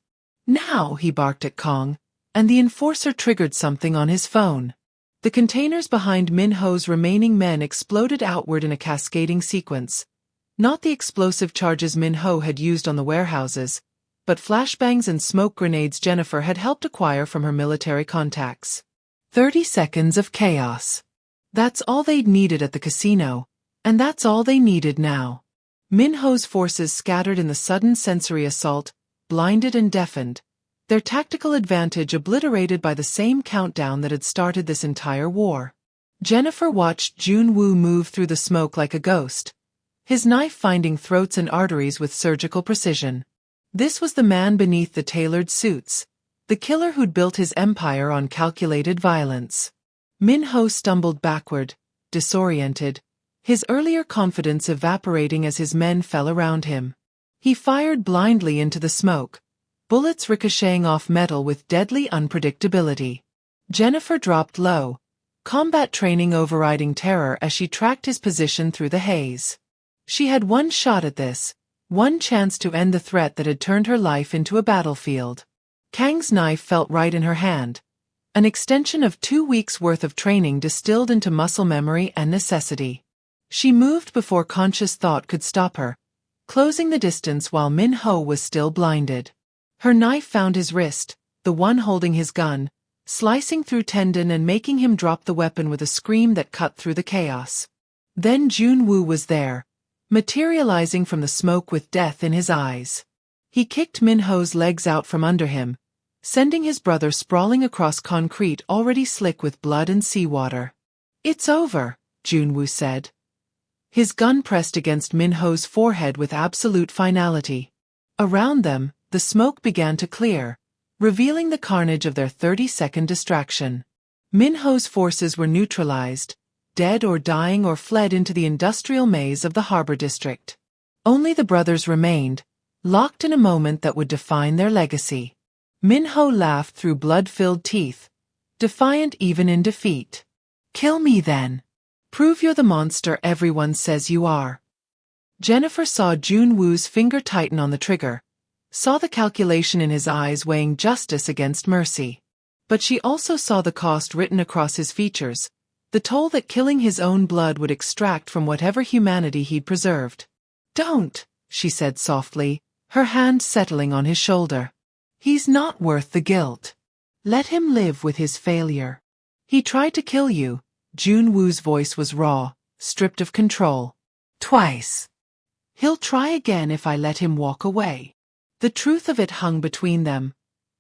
"Now," he barked at Kong, and the enforcer triggered something on his phone. The containers behind Min-ho's remaining men exploded outward in a cascading sequence. Not the explosive charges Min-ho had used on the warehouses, but flashbangs and smoke grenades Jennifer had helped acquire from her military contacts. 30 seconds of chaos. That's all they'd needed at the casino, and that's all they needed now. Min-ho's forces scattered in the sudden sensory assault, blinded and deafened, their tactical advantage obliterated by the same countdown that had started this entire war. Jennifer watched Joon-woo move through the smoke like a ghost, his knife finding throats and arteries with surgical precision. This was the man beneath the tailored suits, the killer who'd built his empire on calculated violence. Min-ho stumbled backward, disoriented, his earlier confidence evaporating as his men fell around him. He fired blindly into the smoke, bullets ricocheting off metal with deadly unpredictability. Jennifer dropped low, combat training overriding terror as she tracked his position through the haze. She had one shot at this, one chance to end the threat that had turned her life into a battlefield. Kang's knife felt right in her hand, an extension of 2 weeks' worth of training distilled into muscle memory and necessity. She moved before conscious thought could stop her, closing the distance while Min-ho was still blinded. Her knife found his wrist, the one holding his gun, slicing through tendon and making him drop the weapon with a scream that cut through the chaos. Then Joon-woo was there, materializing from the smoke with death in his eyes. He kicked Min-ho's legs out from under him, sending his brother sprawling across concrete already slick with blood and seawater. "It's over," Joon-woo said. His gun pressed against Min-ho's forehead with absolute finality. Around them, the smoke began to clear, revealing the carnage of their 30-second distraction. Min-ho's forces were neutralized, dead or dying or fled into the industrial maze of the harbor district. Only the brothers remained, locked in a moment that would define their legacy. Min-ho laughed through blood-filled teeth, defiant even in defeat. "Kill me then. Prove you're the monster everyone says you are." Jennifer saw Joon-woo's finger tighten on the trigger, saw the calculation in his eyes weighing justice against mercy. But she also saw the cost written across his features, the toll that killing his own blood would extract from whatever humanity he'd preserved. "Don't," she said softly, her hand settling on his shoulder. "He's not worth the guilt. Let him live with his failure. He tried to kill you." Joon-woo's voice was raw, stripped of control. "Twice. He'll try again if I let him walk away." The truth of it hung between them,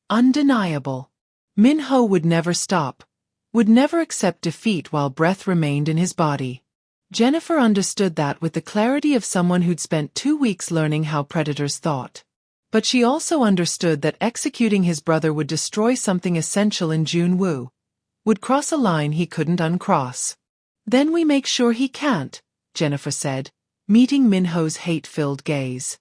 undeniable. Min-ho would never stop, would never accept defeat while breath remained in his body. Jennifer understood that with the clarity of someone who'd spent 2 weeks learning how predators thought. But she also understood that executing his brother would destroy something essential in Joon-woo, would cross a line he couldn't uncross. "Then we make sure he can't," Jennifer said, meeting Min-ho's hate-filled gaze.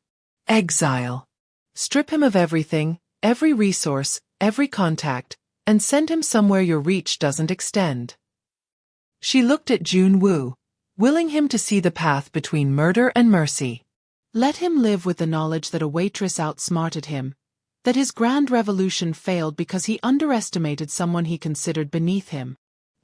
"Exile. Strip him of everything, every resource, every contact, and send him somewhere your reach doesn't extend." She looked at Joon-woo, willing him to see the path between murder and mercy. Let him live with the knowledge that a waitress outsmarted him, that his grand revolution failed because he underestimated someone he considered beneath him.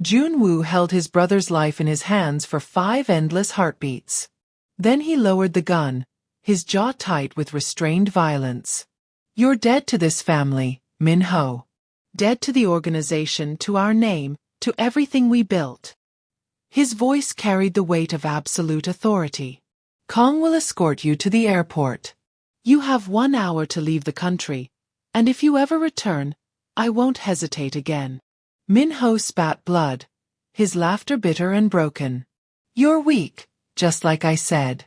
Joon-woo held his brother's life in his hands for 5 endless heartbeats. Then he lowered the gun, his jaw tight with restrained violence. "You're dead to this family, Min-ho. Dead to the organization, to our name, to everything we built." His voice carried the weight of absolute authority. "Kong will escort you to the airport. You have 1 hour to leave the country, and if you ever return, I won't hesitate again." Min-ho spat blood, his laughter bitter and broken. "You're weak, just like I said.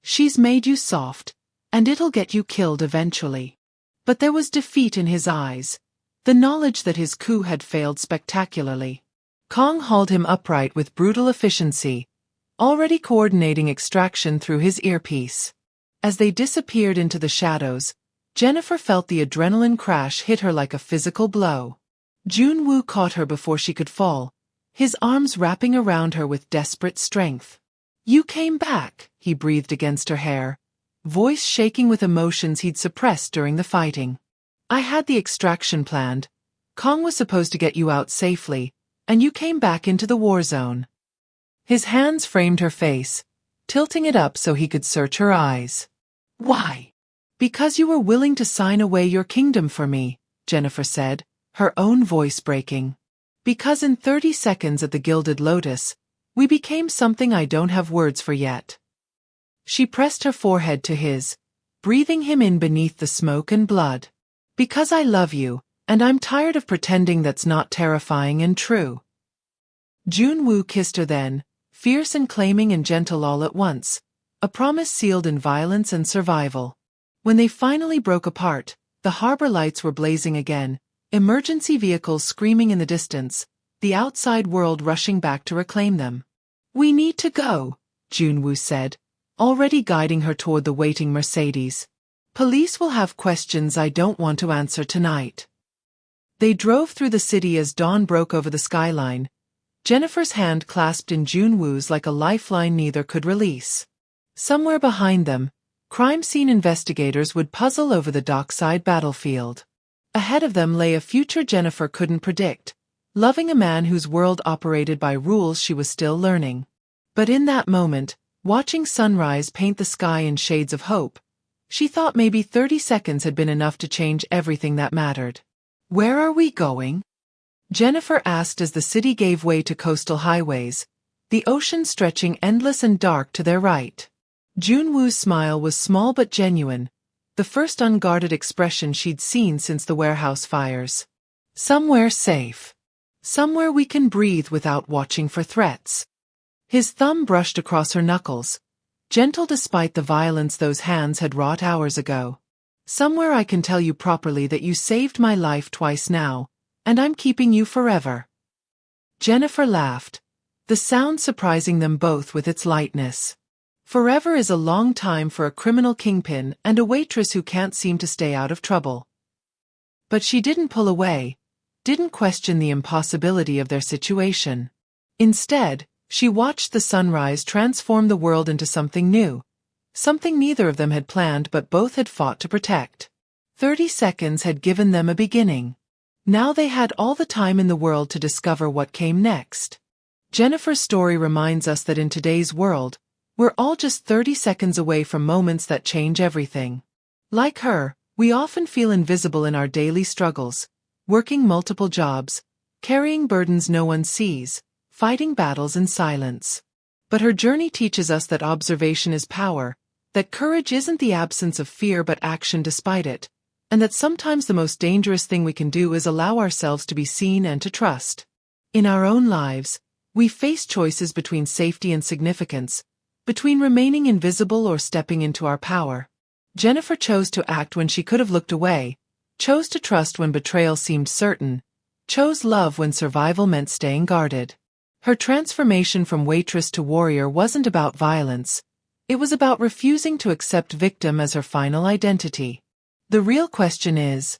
She's made you soft, And it'll get you killed eventually. But there was defeat in his eyes, the knowledge that his coup had failed spectacularly. Kong hauled him upright with brutal efficiency, already coordinating extraction through his earpiece. As they disappeared into the shadows, Jennifer felt the adrenaline crash hit her like a physical blow. Joon-woo caught her before she could fall, his arms wrapping around her with desperate strength. "You came back," he breathed against her hair, voice shaking with emotions he'd suppressed during the fighting. "I had the extraction planned. Kong was supposed to get you out safely, and you came back into the war zone." His hands framed her face, tilting it up so he could search her eyes. "Why?" "Because you were willing to sign away your kingdom for me," Jennifer said, her own voice breaking. "Because in 30 seconds at the Gilded Lotus, we became something I don't have words for yet." She pressed her forehead to his, breathing him in beneath the smoke and blood. "Because I love you, and I'm tired of pretending that's not terrifying and true." Joon-woo kissed her then, fierce and claiming and gentle all at once, a promise sealed in violence and survival. When they finally broke apart, the harbor lights were blazing again, emergency vehicles screaming in the distance, the outside world rushing back to reclaim them. "We need to go," Joon-woo said, already guiding her toward the waiting Mercedes. "Police will have questions I don't want to answer tonight." They drove through the city as dawn broke over the skyline, Jennifer's hand clasped in Joon-woo's like a lifeline neither could release. Somewhere behind them, crime scene investigators would puzzle over the dockside battlefield. Ahead of them lay a future Jennifer couldn't predict, loving a man whose world operated by rules she was still learning. But in that moment, watching sunrise paint the sky in shades of hope, she thought maybe 30 seconds had been enough to change everything that mattered. "Where are we going?" Jennifer asked as the city gave way to coastal highways, the ocean stretching endless and dark to their right. Joon-woo's smile was small but genuine, the first unguarded expression she'd seen since the warehouse fires. "Somewhere safe. Somewhere we can breathe without watching for threats." His thumb brushed across her knuckles, gentle despite the violence those hands had wrought hours ago. "Somewhere I can tell you properly that you saved my life twice now, and I'm keeping you forever." Jennifer laughed, the sound surprising them both with its lightness. Forever is a long time for a criminal kingpin and a waitress who can't seem to stay out of trouble. But she didn't pull away, didn't question the impossibility of their situation. Instead, she watched the sunrise transform the world into something new, something neither of them had planned but both had fought to protect. 30 seconds had given them a beginning. Now they had all the time in the world to discover what came next. Jennifer's story reminds us that in today's world, we're all just 30 seconds away from moments that change everything. Like her, we often feel invisible in our daily struggles, working multiple jobs, carrying burdens no one sees, fighting battles in silence. But her journey teaches us that observation is power, that courage isn't the absence of fear but action despite it, and that sometimes the most dangerous thing we can do is allow ourselves to be seen and to trust. In our own lives, we face choices between safety and significance, between remaining invisible or stepping into our power. Jennifer chose to act when she could have looked away, chose to trust when betrayal seemed certain, chose love when survival meant staying guarded. Her transformation from waitress to warrior wasn't about violence, it was about refusing to accept victim as her final identity. The real question is,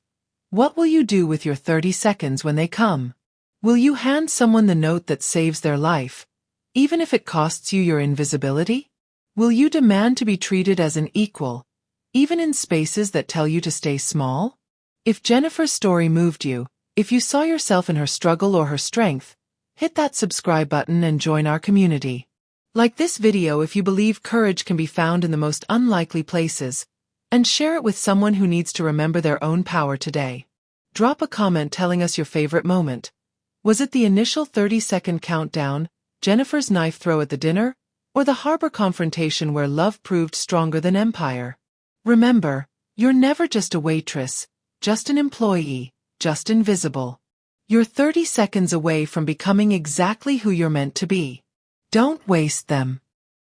what will you do with your 30 seconds when they come? Will you hand someone the note that saves their life, even if it costs you your invisibility? Will you demand to be treated as an equal, even in spaces that tell you to stay small? If Jennifer's story moved you, if you saw yourself in her struggle or her strength, hit that subscribe button and join our community. Like this video if you believe courage can be found in the most unlikely places, and share it with someone who needs to remember their own power today. Drop a comment telling us your favorite moment. Was it the initial 30-second countdown, Jennifer's knife throw at the dinner, or the harbor confrontation where love proved stronger than empire? Remember, you're never just a waitress, just an employee, just invisible. You're 30 seconds away from becoming exactly who you're meant to be. Don't waste them.